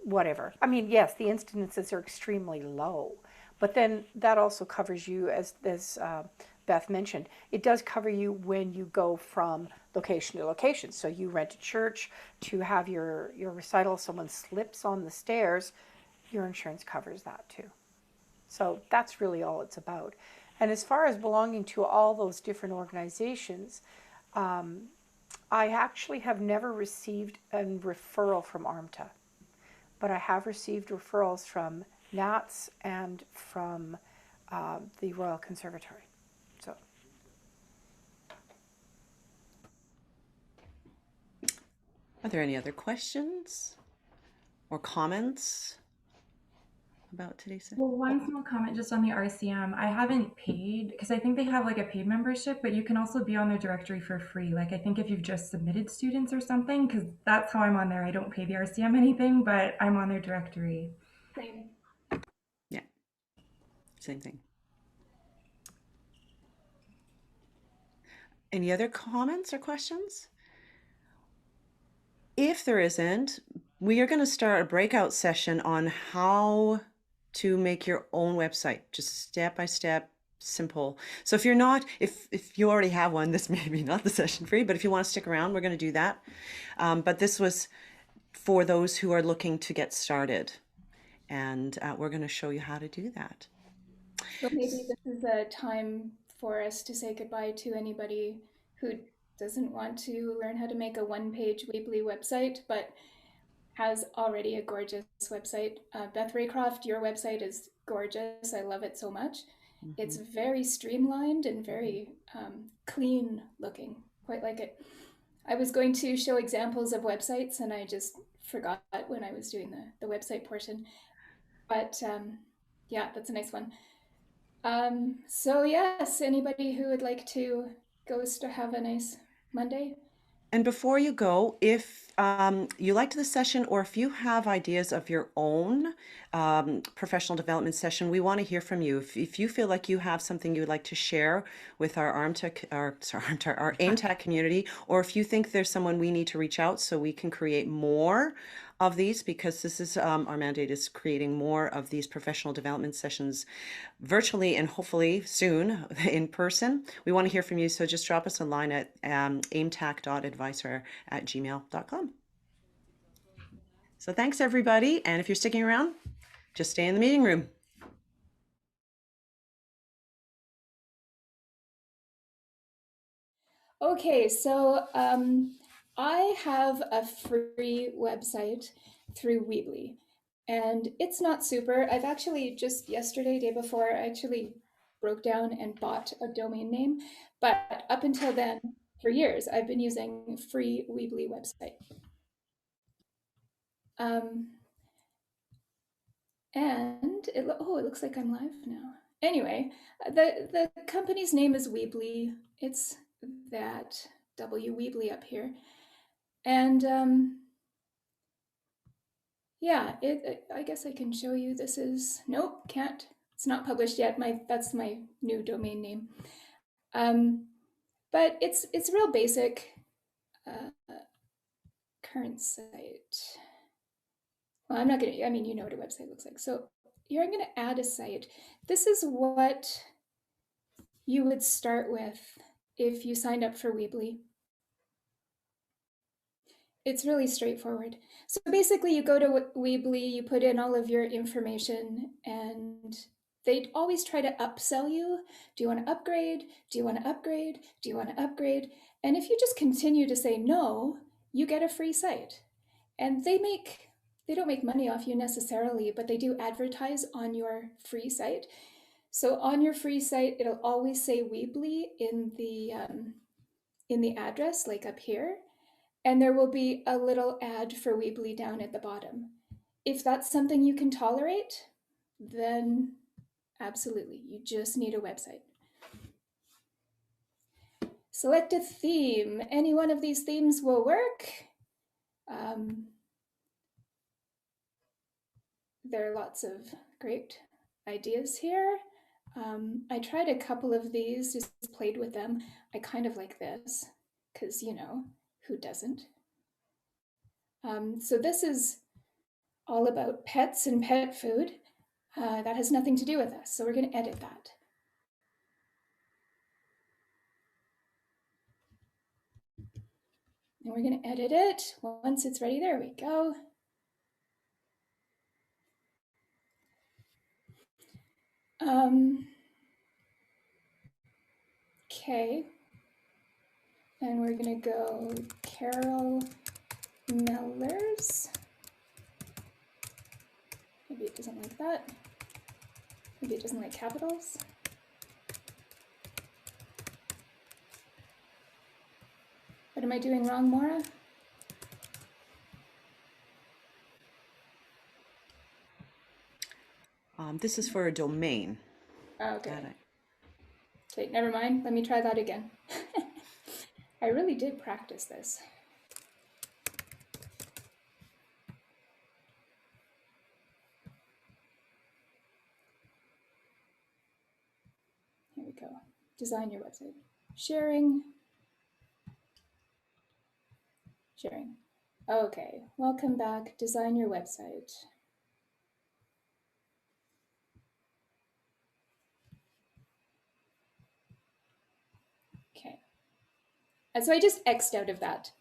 whatever. I mean, yes, the incidences are extremely low, but then that also covers you, as Beth mentioned. It does cover you when you go from location to location. So you rent a church to have your recital, someone slips on the stairs, your insurance covers that too. So that's really all it's about. And as far as belonging to all those different organizations, I actually have never received a referral from ARMTA, but I have received referrals from NATS and from the Royal Conservatory. So, Are there any other questions or comments about today's session? Well, one small comment just on the RCM. I haven't paid because I think they have like a paid membership, but you can also be on their directory for free. Like I think if you've just submitted students or something, because that's how I'm on there. I don't pay the RCM anything, but I'm on their directory. Same. Yeah, same thing. Any other comments or questions? If there isn't, we are going to start a breakout session on how to make your own website, just step by step, simple. So if you're not, if you already have one, this may be not the session for you, but if you want to stick around, we're going to do that. But this was for those who are looking to get started, and we're going to show you how to do that. So maybe this is a time for us to say goodbye to anybody who doesn't want to learn how to make a one-page Weebly website, but has already a gorgeous website. Beth Raycroft, your website is gorgeous. I love it so much. It's very streamlined and very clean looking. Quite like it. I was going to show examples of websites and I just forgot when I was doing the website portion. But yeah, that's a nice one. So yes, anybody who would like to go to have a nice Monday? And before you go, if you liked the session, or if you have ideas of your own professional development session, we want to hear from you. If you feel like you have something you would like to share with our our AIMTech community, or if you think there's someone we need to reach out so we can create more of these, because this is our mandate is creating more of these professional development sessions virtually and hopefully soon in person. We want to hear from you, so just drop us a line at aimtac.advisor@gmail.com. So thanks everybody, and if you're sticking around, just stay in the meeting room. Okay, so I have a free website through Weebly, and it's not super. I've actually just yesterday, day before, I actually broke down and bought a domain name, but up until then, for years, I've been using free Weebly website. And it looks like I'm live now. Anyway, the company's name is Weebly. It's that W Weebly up here. And yeah, I guess I can show you. This is, nope, can't. It's not published yet. That's my new domain name. But it's real basic. Current site. Well, I'm not gonna, I mean, you know what a website looks like. So here I'm gonna add a site. This is what you would start with if you signed up for Weebly. It's really straightforward. So basically you go to Weebly, you put in all of your information, and they always try to upsell you. Do you want to upgrade? Do you want to upgrade? Do you want to upgrade? And if you just continue to say no, you get a free site. And they don't make money off you necessarily, but they do advertise on your free site. So on your free site, it'll always say Weebly in the address, like up here, and there will be a little ad for Weebly down at the bottom. If that's something you can tolerate, then absolutely, you just need a website. Select a theme. Any one of these themes will work. There are lots of great ideas here. I tried a couple of these, just played with them. I kind of like this, because, you know, who doesn't? So this is all about pets and pet food. That has nothing to do with us, so we're going to edit that. And we're going to edit it. Once it's ready, there we go. Okay. And we're going to go Carol Mellers. Maybe it doesn't like that. Maybe it doesn't like capitals. What am I doing wrong, Maura? This is for a domain. Oh, okay. Okay, never mind. Let me try that again. I really did practice this. Here we go. Design your website. Sharing. Sharing. Okay, welcome back. Design your website. Okay. And so I just X'd out of that.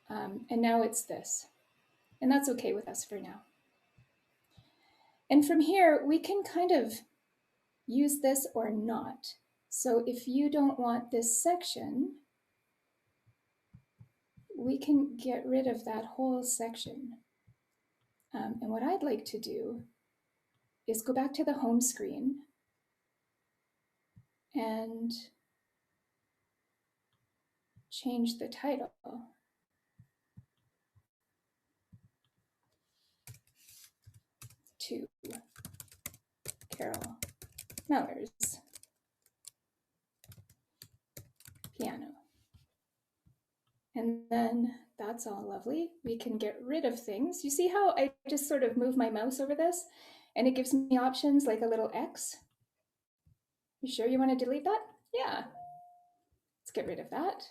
And now it's this. And that's okay with us for now. And from here, we can kind of use this or not. So if you don't want this section, we can get rid of that whole section. And what I'd like to do is go back to the home screen and change the title to Carol Mellers Piano. And then that's all lovely. We can get rid of things. You see how I just sort of move my mouse over this and it gives me options like a little X? You sure you want to delete that? Yeah. Let's get rid of that.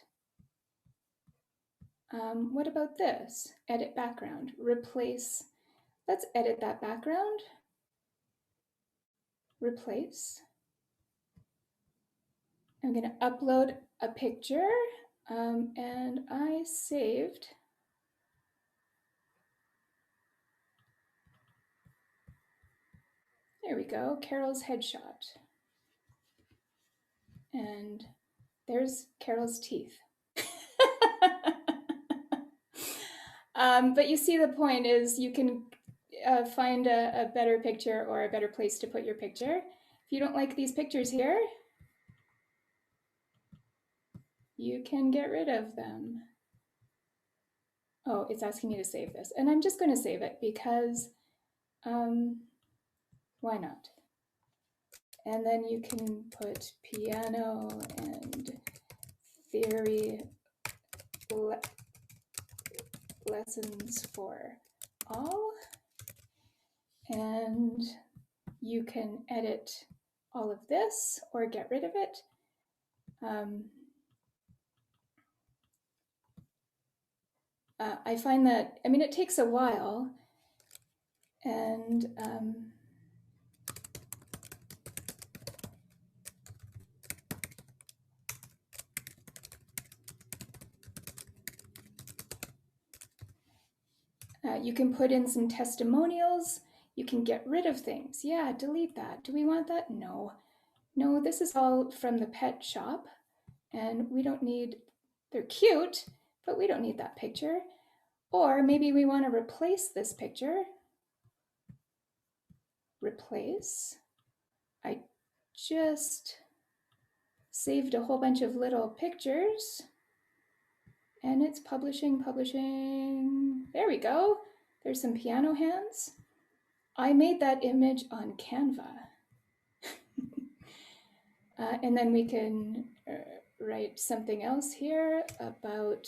What about this? Edit background, replace. Let's edit that background. Replace. I'm going to upload a picture and I saved. There we go, Carol's headshot. And there's Carol's teeth. But you see the point is you can find a better picture or a better place to put your picture. If you don't like these pictures here, you can get rid of them. Oh, it's asking me to save this. And I'm just going to save it because why not? And then you can put piano and theory lessons for all. And you can edit all of this or get rid of it. I find that, I mean, it takes a while and you can put in some testimonials. You can get rid of things. Yeah, delete that. Do we want that? No. No, this is all from the pet shop and we don't need, they're cute, but we don't need that picture. Or maybe we want to replace this picture. Replace. I just saved a whole bunch of little pictures and it's publishing. There we go. There's some piano hands. I made that image on Canva. And then we can write something else here about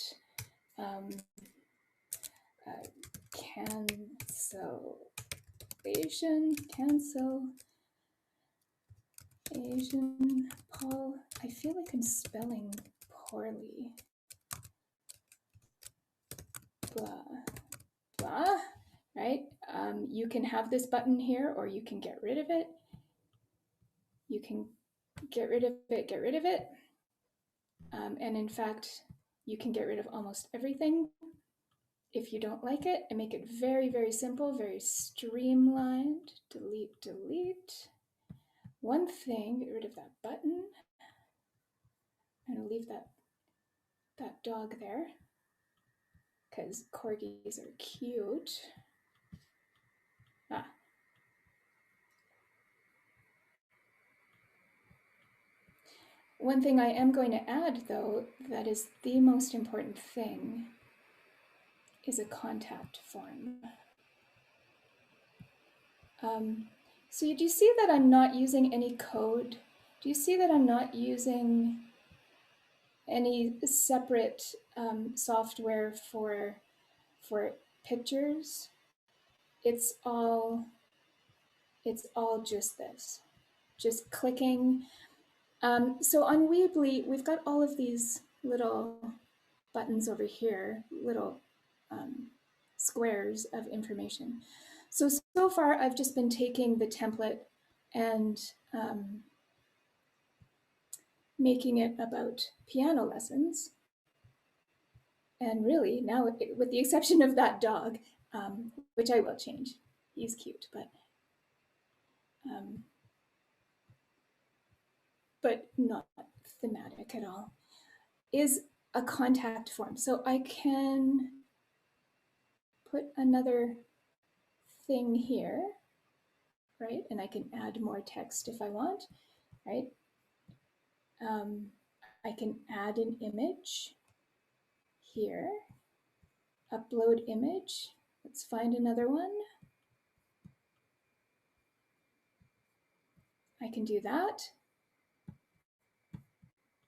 cancellation, Paul. I feel like I'm spelling poorly. Blah, right? You can have this button here, or you can get rid of it. You can get rid of it. And in fact, you can get rid of almost everything if you don't like it, and make it very, very simple, very streamlined. Delete. One thing, get rid of that button. I'm gonna leave that dog there because corgis are cute. One thing I am going to add, though, that is the most important thing, is a contact form. So do you see that I'm not using any code? Do you see that I'm not using any separate software for pictures? It's all just this, just clicking. So on Weebly, we've got all of these little buttons over here, little squares of information. So far, I've just been taking the template and making it about piano lessons. And really, now, with the exception of that dog, which I will change, he's cute, but not thematic at all, is a contact form. So I can put another thing here, right? And I can add more text if I want, right? I can add an image here, upload image. Let's find another one. I can do that.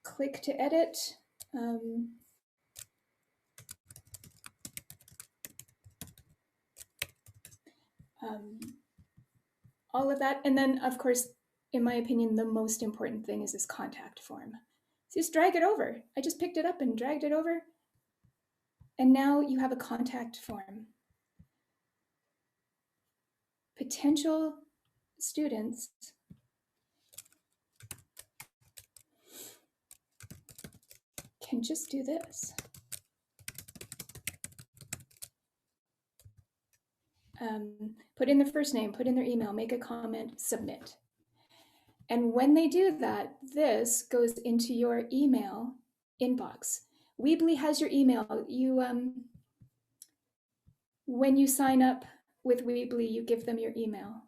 Click to edit. All of that. And then, of course, in my opinion, the most important thing is this contact form. So just drag it over. I just picked it up and dragged it over. And now you have a contact form. Potential students can just do this. Put in their first name, put in their email, make a comment, submit. And when they do that, this goes into your email inbox. Weebly has your email. You, when you sign up with Weebly, you give them your email.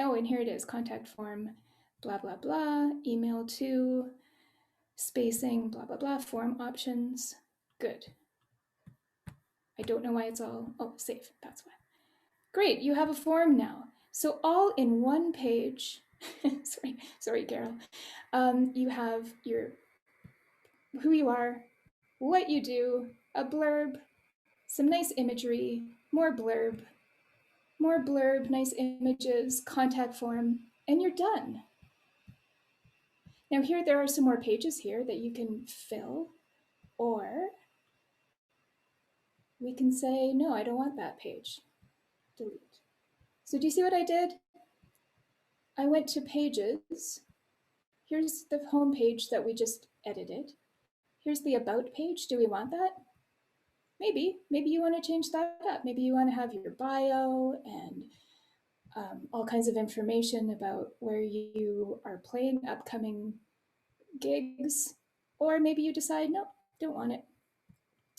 Oh, and here it is, contact form, blah, blah, blah, email to, spacing, blah, blah, blah, form options. Good. I don't know why it's all, oh, save, that's why. Great, you have a form now. So all in one page, sorry, Carol. You have your, who you are, what you do, a blurb, some nice imagery, more blurb, nice images, contact form, and you're done. Now here, there are some more pages here that you can fill, or we can say, no, I don't want that page, delete. So do you see what I did? I went to pages. Here's the home page that we just edited. Here's the about page. Do we want that? Maybe you want to change that up. Maybe you want to have your bio and all kinds of information about where you are playing, upcoming gigs, or maybe you decide, no, don't want it.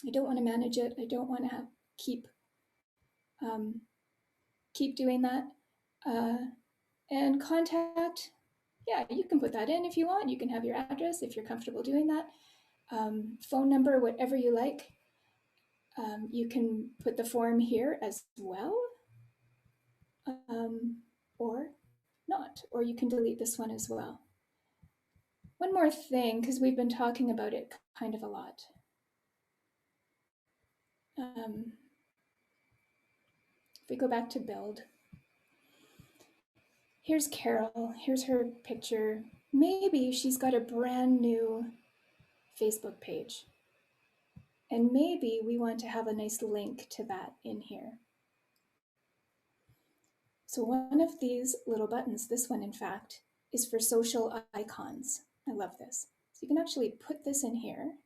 I don't want to manage it. I don't want to keep doing that. And contact, yeah, you can put that in if you want. You can have your address if you're comfortable doing that. Phone number, whatever you like. You can put the form here as well, or not, or you can delete this one as well. One more thing, because we've been talking about it kind of a lot. If we go back to build, here's Carol, here's her picture. Maybe she's got a brand new Facebook page. And maybe we want to have a nice link to that in here. So one of these little buttons, this one in fact, is for social icons. I love this. So you can actually put this in here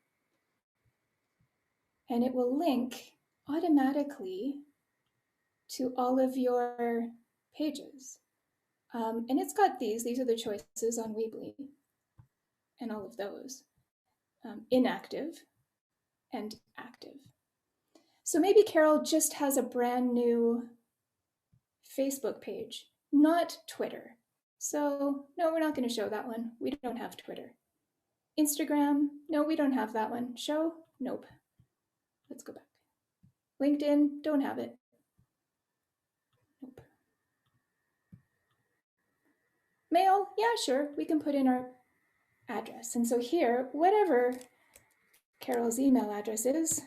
and it will link automatically to all of your pages. And it's got these are the choices on Weebly and all of those. Inactive and active. So maybe Carol just has a brand new Facebook page, not Twitter. So no, we're not going to show that one. We don't have Twitter. Instagram, no, we don't have that one. Show, nope. Let's go back. LinkedIn, don't have it. Nope. Mail, yeah, sure, we can put in our address. And so here, whatever Carol's email address is,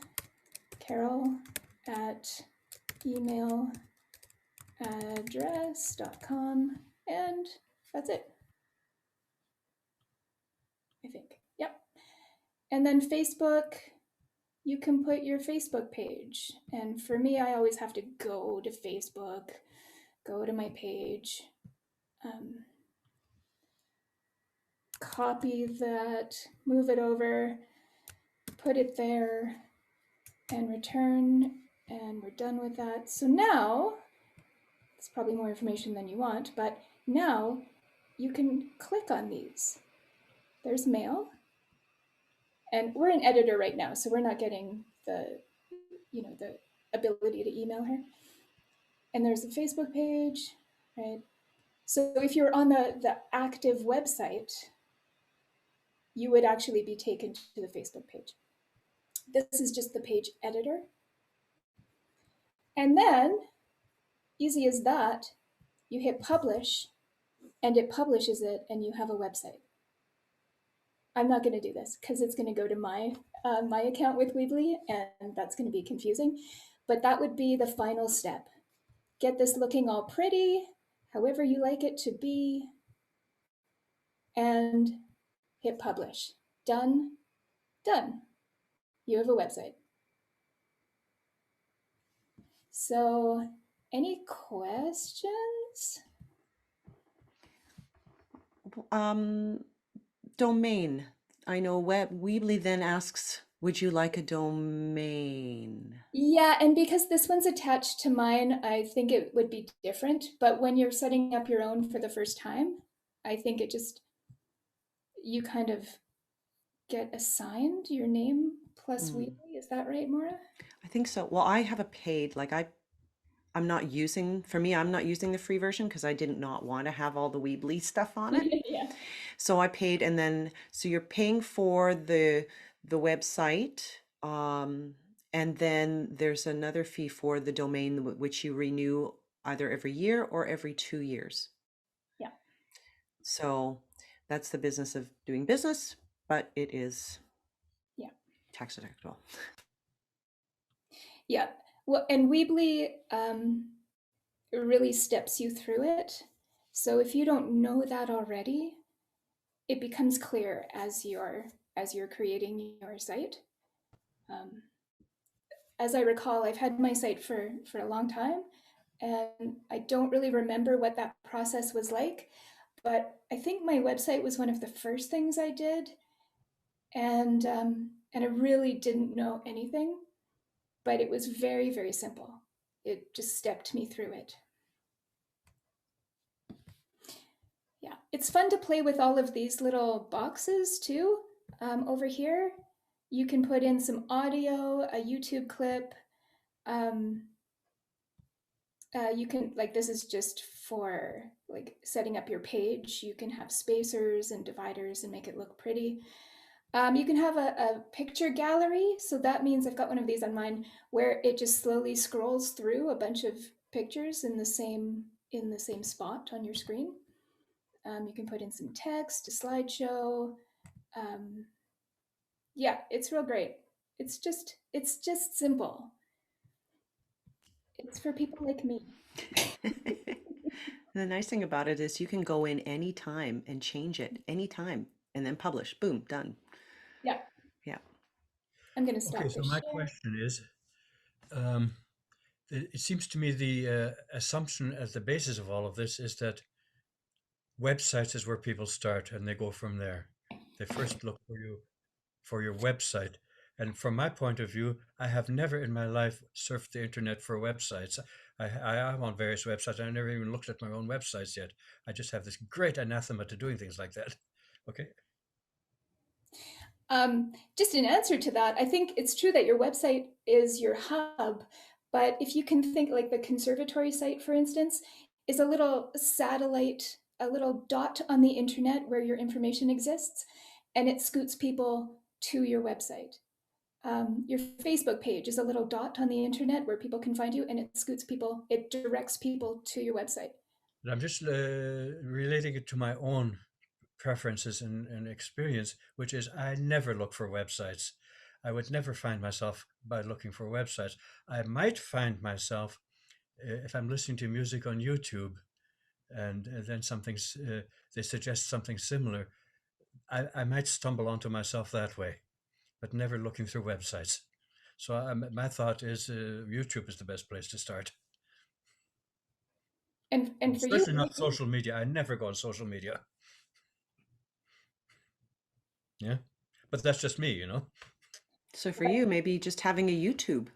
carol@emailaddress.com, and that's it. I think. Yep. And then Facebook, you can put your Facebook page. And for me, I always have to go to Facebook, go to my page, copy that, move it over, put it there, and return, and we're done with that. So now, it's probably more information than you want, but now you can click on these. There's mail. And we're in editor right now, so we're not getting the ability to email her. And there's a Facebook page, right? So if you're on the active website, you would actually be taken to the Facebook page. This is just the page editor. And then, easy as that, you hit publish, and it publishes it, and you have a website. I'm not going to do this because it's going to go to my account with Weebly, and that's going to be confusing. But that would be the final step. Get this looking all pretty, however you like it to be, and hit publish. Done, done. You have a website. So, any questions? Domain. I know Weebly then asks, would you like a domain? Yeah, and because this one's attached to mine, I think it would be different. But when you're setting up your own for the first time, I think you kind of get assigned your name plus Weebly. Is that right, Maura? I think so. Well, I have a paid, I'm not using the free version because I did not want to have all the Weebly stuff on it. Yeah. So I paid, and then so you're paying for the website, and then there's another fee for the domain which you renew either every year or every 2 years. Yeah. So that's the business of doing business, but it is tax deductible. Yeah. Well, and Weebly really steps you through it. So if you don't know that already, it becomes clear as you're creating your site. As I recall, I've had my site for a long time, and I don't really remember what that process was like, but I think my website was one of the first things I did, and I really didn't know anything, but it was very, very simple. It just stepped me through it. Yeah, it's fun to play with all of these little boxes too, over here. You can put in some audio, a YouTube clip. You can, like, this is just for like setting up your page. You can have spacers and dividers and make it look pretty. You can have a picture gallery. So that means I've got one of these on mine where it just slowly scrolls through a bunch of pictures in the same spot on your screen. You can put in some text, a slideshow. Yeah, it's real great. It's just simple. It's for people like me. The nice thing about it is you can go in anytime and change it anytime and then publish. Boom, done. Yeah. Yeah. I'm going to stop Okay, so this my share. question is, it seems to me the assumption at the basis of all of this is that websites is where people start and they go from there. They first look for your website. And from my point of view, I have never in my life surfed the internet for websites. I am on various websites. I never even looked at my own websites yet. I just have this great anathema to doing things like that. Okay. Just in answer to that, I think it's true that your website is your hub, but if you can think like the Conservatory site, for instance, is a little satellite, a little dot on the internet where your information exists, and it scoots people to your website. Your Facebook page is a little dot on the internet where people can find you, and it directs people to your website. And I'm just relating it to my own preferences and experience, which is I never look for websites. I would never find myself by looking for websites. I might find myself if I'm listening to music on YouTube and then they suggest something similar. I might stumble onto myself that way, but never looking through websites. So my thought is YouTube is the best place to start. And for you, Especially not social media. I never go on social media. Yeah, but that's just me, you know. So for you, maybe just having a YouTube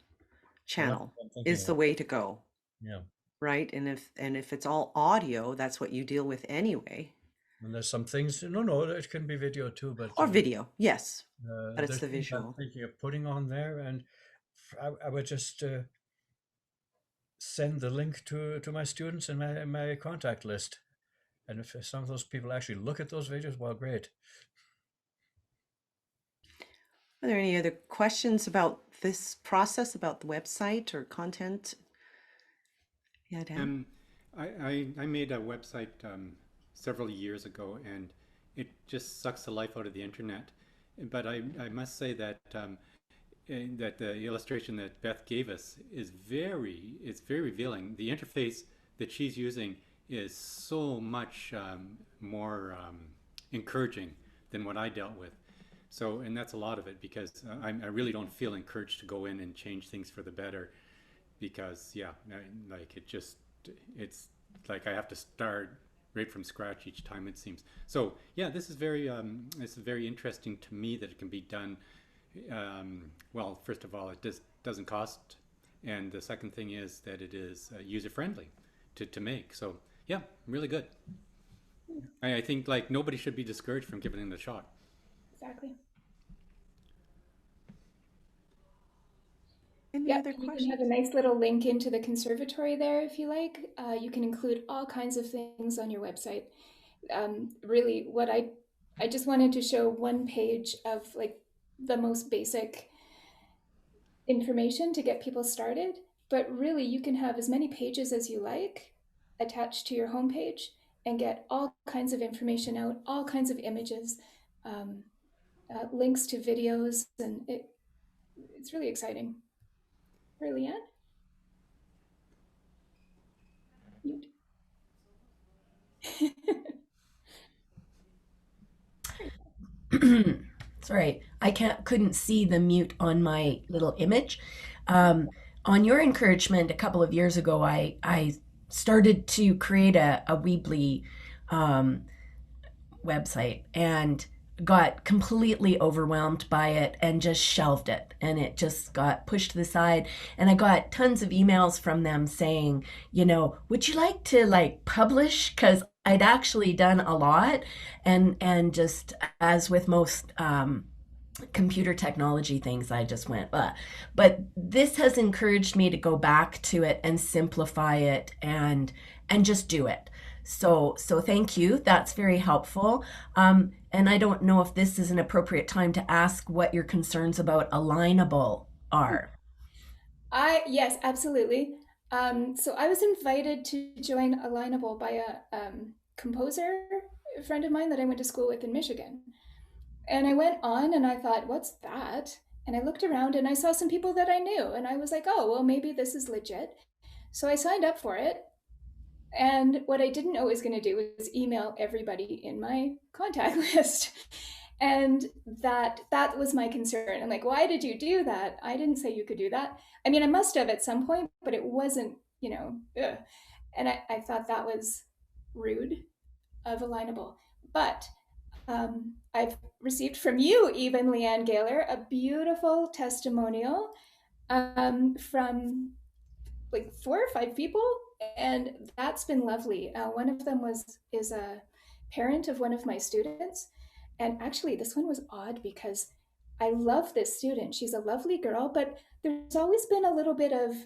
channel is the way to go. Yeah. Right? And if it's all audio, that's what you deal with anyway. And there's some things, no, it can be video too, but Or video, yes. But it's there's the things I'm visual. thinking of putting on there, and I would just send the link to my students in my contact list. And if some of those people actually look at those videos, well, great. Are there any other questions about this process, about the website or content? Yeah, Dan? I made a website several years ago, and it just sucks the life out of the internet. But I must say that that the illustration that Beth gave us is it's very revealing. The interface that she's using is so much more encouraging than what I dealt with. So, and that's a lot of it, because I really don't feel encouraged to go in and change things for the better, because yeah, like it's like I have to start right from scratch each time, it seems. So yeah, this is very interesting to me that it can be done. Well, first of all, it just doesn't cost, and the second thing is that it is user friendly to make. So yeah, really good. I think like nobody should be discouraged from giving it a shot. exactly. Any other You can questions? have a nice little link into the Conservatory there if you like. You can include all kinds of things on your website. Really, what I just wanted to show one page of like the most basic information to get people started. But really, you can have as many pages as you like attached to your homepage and get all kinds of information out, all kinds of images, links to videos, and it's really exciting. Really, Anne? Sorry, I couldn't see the mute on my little image. On your encouragement, a couple of years ago, I started to create a Weebly website and got completely overwhelmed by it and just shelved it, and it just got pushed to the side. And I got tons of emails from them saying, would you like to like publish? Because I'd actually done a lot, and just as with most computer technology things, I just went, ugh. But this has encouraged me to go back to it and simplify it and just do it. So thank you. That's very helpful. And I don't know if this is an appropriate time to ask what your concerns about Alignable are. Yes, absolutely. So I was invited to join Alignable by a composer friend of mine that I went to school with in Michigan. And I went on and I thought, what's that? And I looked around and I saw some people that I knew. And I was like, oh, well, maybe this is legit. So I signed up for it. And what I didn't know it was going to do was email everybody in my contact list. And that was my concern. I'm like, why did you do that? I didn't say you could do that. I mean, I must have at some point, but it wasn't, ugh. And I thought that was rude of Alignable. But I've received from you, even Leanne Gaylor, a beautiful testimonial from like 4 or 5 people, and that's been lovely. One of them is a parent of one of my students, and actually, this one was odd because I love this student. She's a lovely girl, but there's always been a little bit of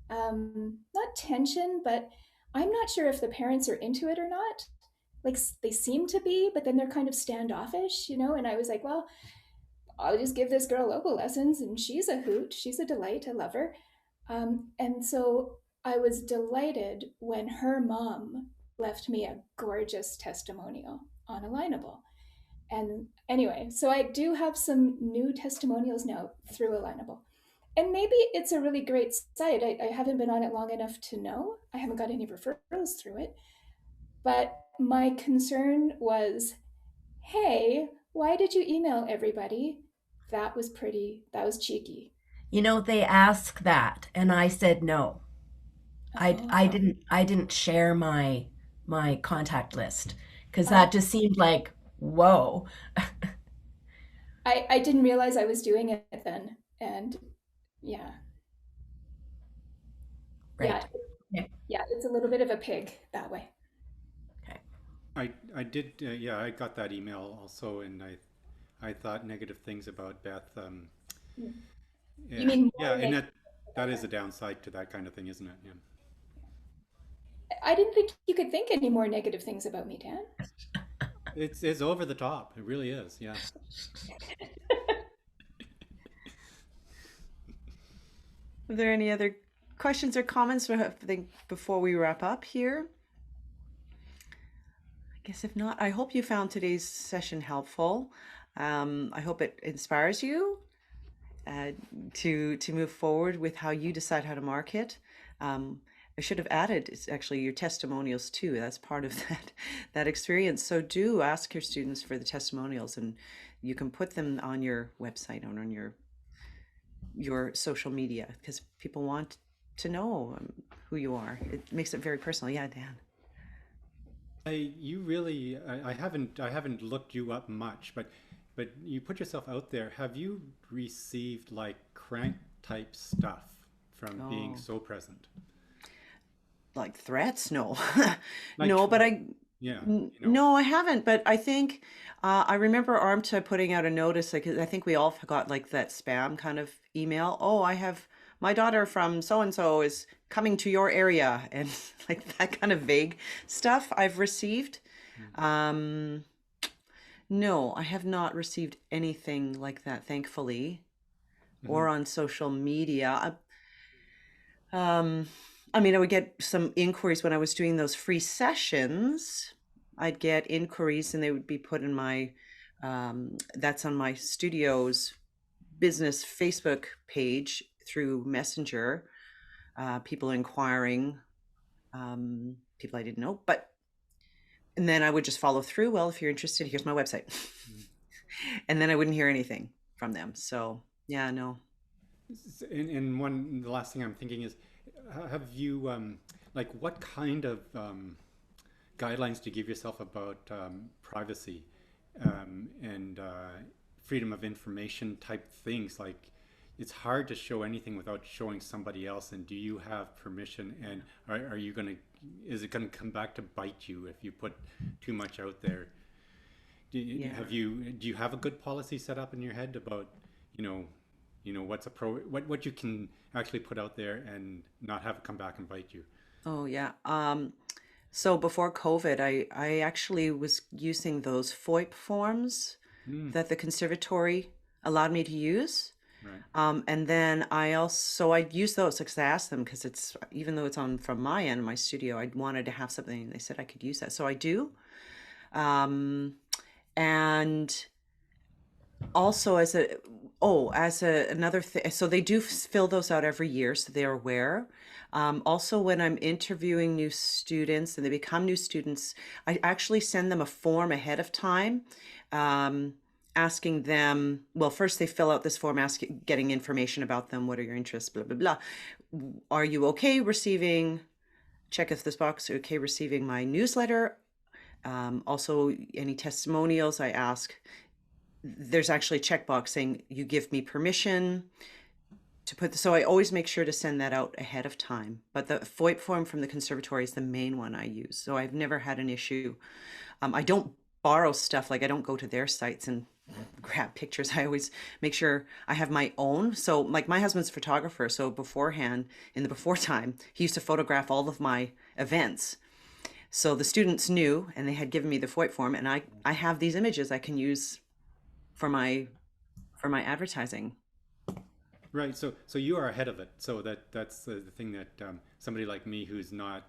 not tension, but I'm not sure if the parents are into it or not. Like they seem to be, but then they're kind of standoffish, And I was like, well, I'll just give this girl local lessons, and she's a hoot. She's a delight. I love her. And so I was delighted when her mom left me a gorgeous testimonial on Alignable. And anyway, so I do have some new testimonials now through Alignable. And maybe it's a really great site. I haven't been on it long enough to know. I haven't got any referrals through it. But my concern was, hey, why did you email everybody? That was cheeky. They ask that, and I said no. I didn't share my contact list because that just seemed like, whoa. I didn't realize I was doing it then, and yeah. Right. Yeah, it's a little bit of a pig that way. I did, yeah, I got that email also, and I thought negative things about Beth. You mean yeah, and that is a downside to that kind of thing, isn't it? Yeah. I didn't think you could think any more negative things about me, Dan. It's over the top. It really is. Yeah. Are there any other questions or comments before we wrap up here? I guess if not, I hope you found today's session helpful. I hope it inspires you to move forward with how you decide how to market. I should have added actually your testimonials too. That's part of that experience. So do ask your students for the testimonials, and you can put them on your website or on your social media because people want to know who you are. It makes it very personal. Yeah, Dan. I haven't looked you up much, but you put yourself out there. Have you received like crank type stuff from being so present? Like threats? No. Like, no, but no, I haven't. But I think I remember ARMTA putting out a notice. Like I think we all got like that spam kind of email. Oh, I have my daughter from so and so is coming to your area, and like that kind of vague stuff I've received. No, I have not received anything like that, thankfully, or on social media. I mean, I would get some inquiries when I was doing those free sessions. I'd get inquiries and they would be put in my, that's on my studio's business Facebook page through Messenger, people inquiring, people I didn't know, and then I would just follow through. Well, if you're interested, here's my website. And then I wouldn't hear anything from them. So yeah, no. And the last thing I'm thinking is, have you, like what kind of guidelines do you give yourself about privacy and freedom of information type things? Like it's hard to show anything without showing somebody else. And do you have permission? And are you is it going to come back to bite you if you put too much out there? Yeah. Do you have a good policy set up in your head about, you know, what's what you can actually put out there and not have it come back and bite you? Oh, yeah. So before COVID, I actually was using those FOIP forms Mm, that the conservatory allowed me to use. right. And then I used those because I asked them because it's, even though it's on from my end, my studio, I wanted to have something and they said I could use that. So I do. Um, and also another thing, so they do fill those out every year, so they're aware. Also, when I'm interviewing new students and they become new students, I actually send them a form ahead of time, um, asking them, well, first they fill out this form asking, getting information about them. What are your interests? Blah, blah, blah. Are you okay receiving, check if this box, okay receiving my newsletter? Also, any testimonials, I ask. There's actually a checkbox saying you give me permission to put, so I always make sure to send that out ahead of time. But the FOIP form from the conservatory is the main one I use. So I've never had an issue. I don't borrow stuff, like I don't go to their sites and grab pictures. I always make sure I have my own. So like my husband's a photographer. So beforehand, in the before time, he used to photograph all of my events. So the students knew and they had given me the FOIP form, and I have these images I can use for my advertising. Right. So you are ahead of it. So that's the thing that somebody like me who's not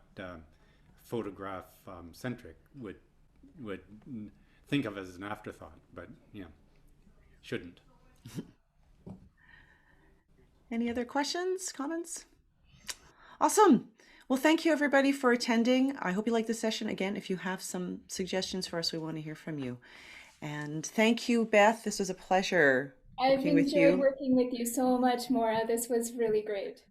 photograph centric would think of as an afterthought, but yeah, shouldn't. Any other questions, comments? Awesome. Well, thank you everybody for attending. I hope you liked the session. Again, if you have some suggestions for us, we want to hear from you. And thank you, Beth. This was a pleasure I've working with enjoyed you. working with you so much, Maura. This was really great.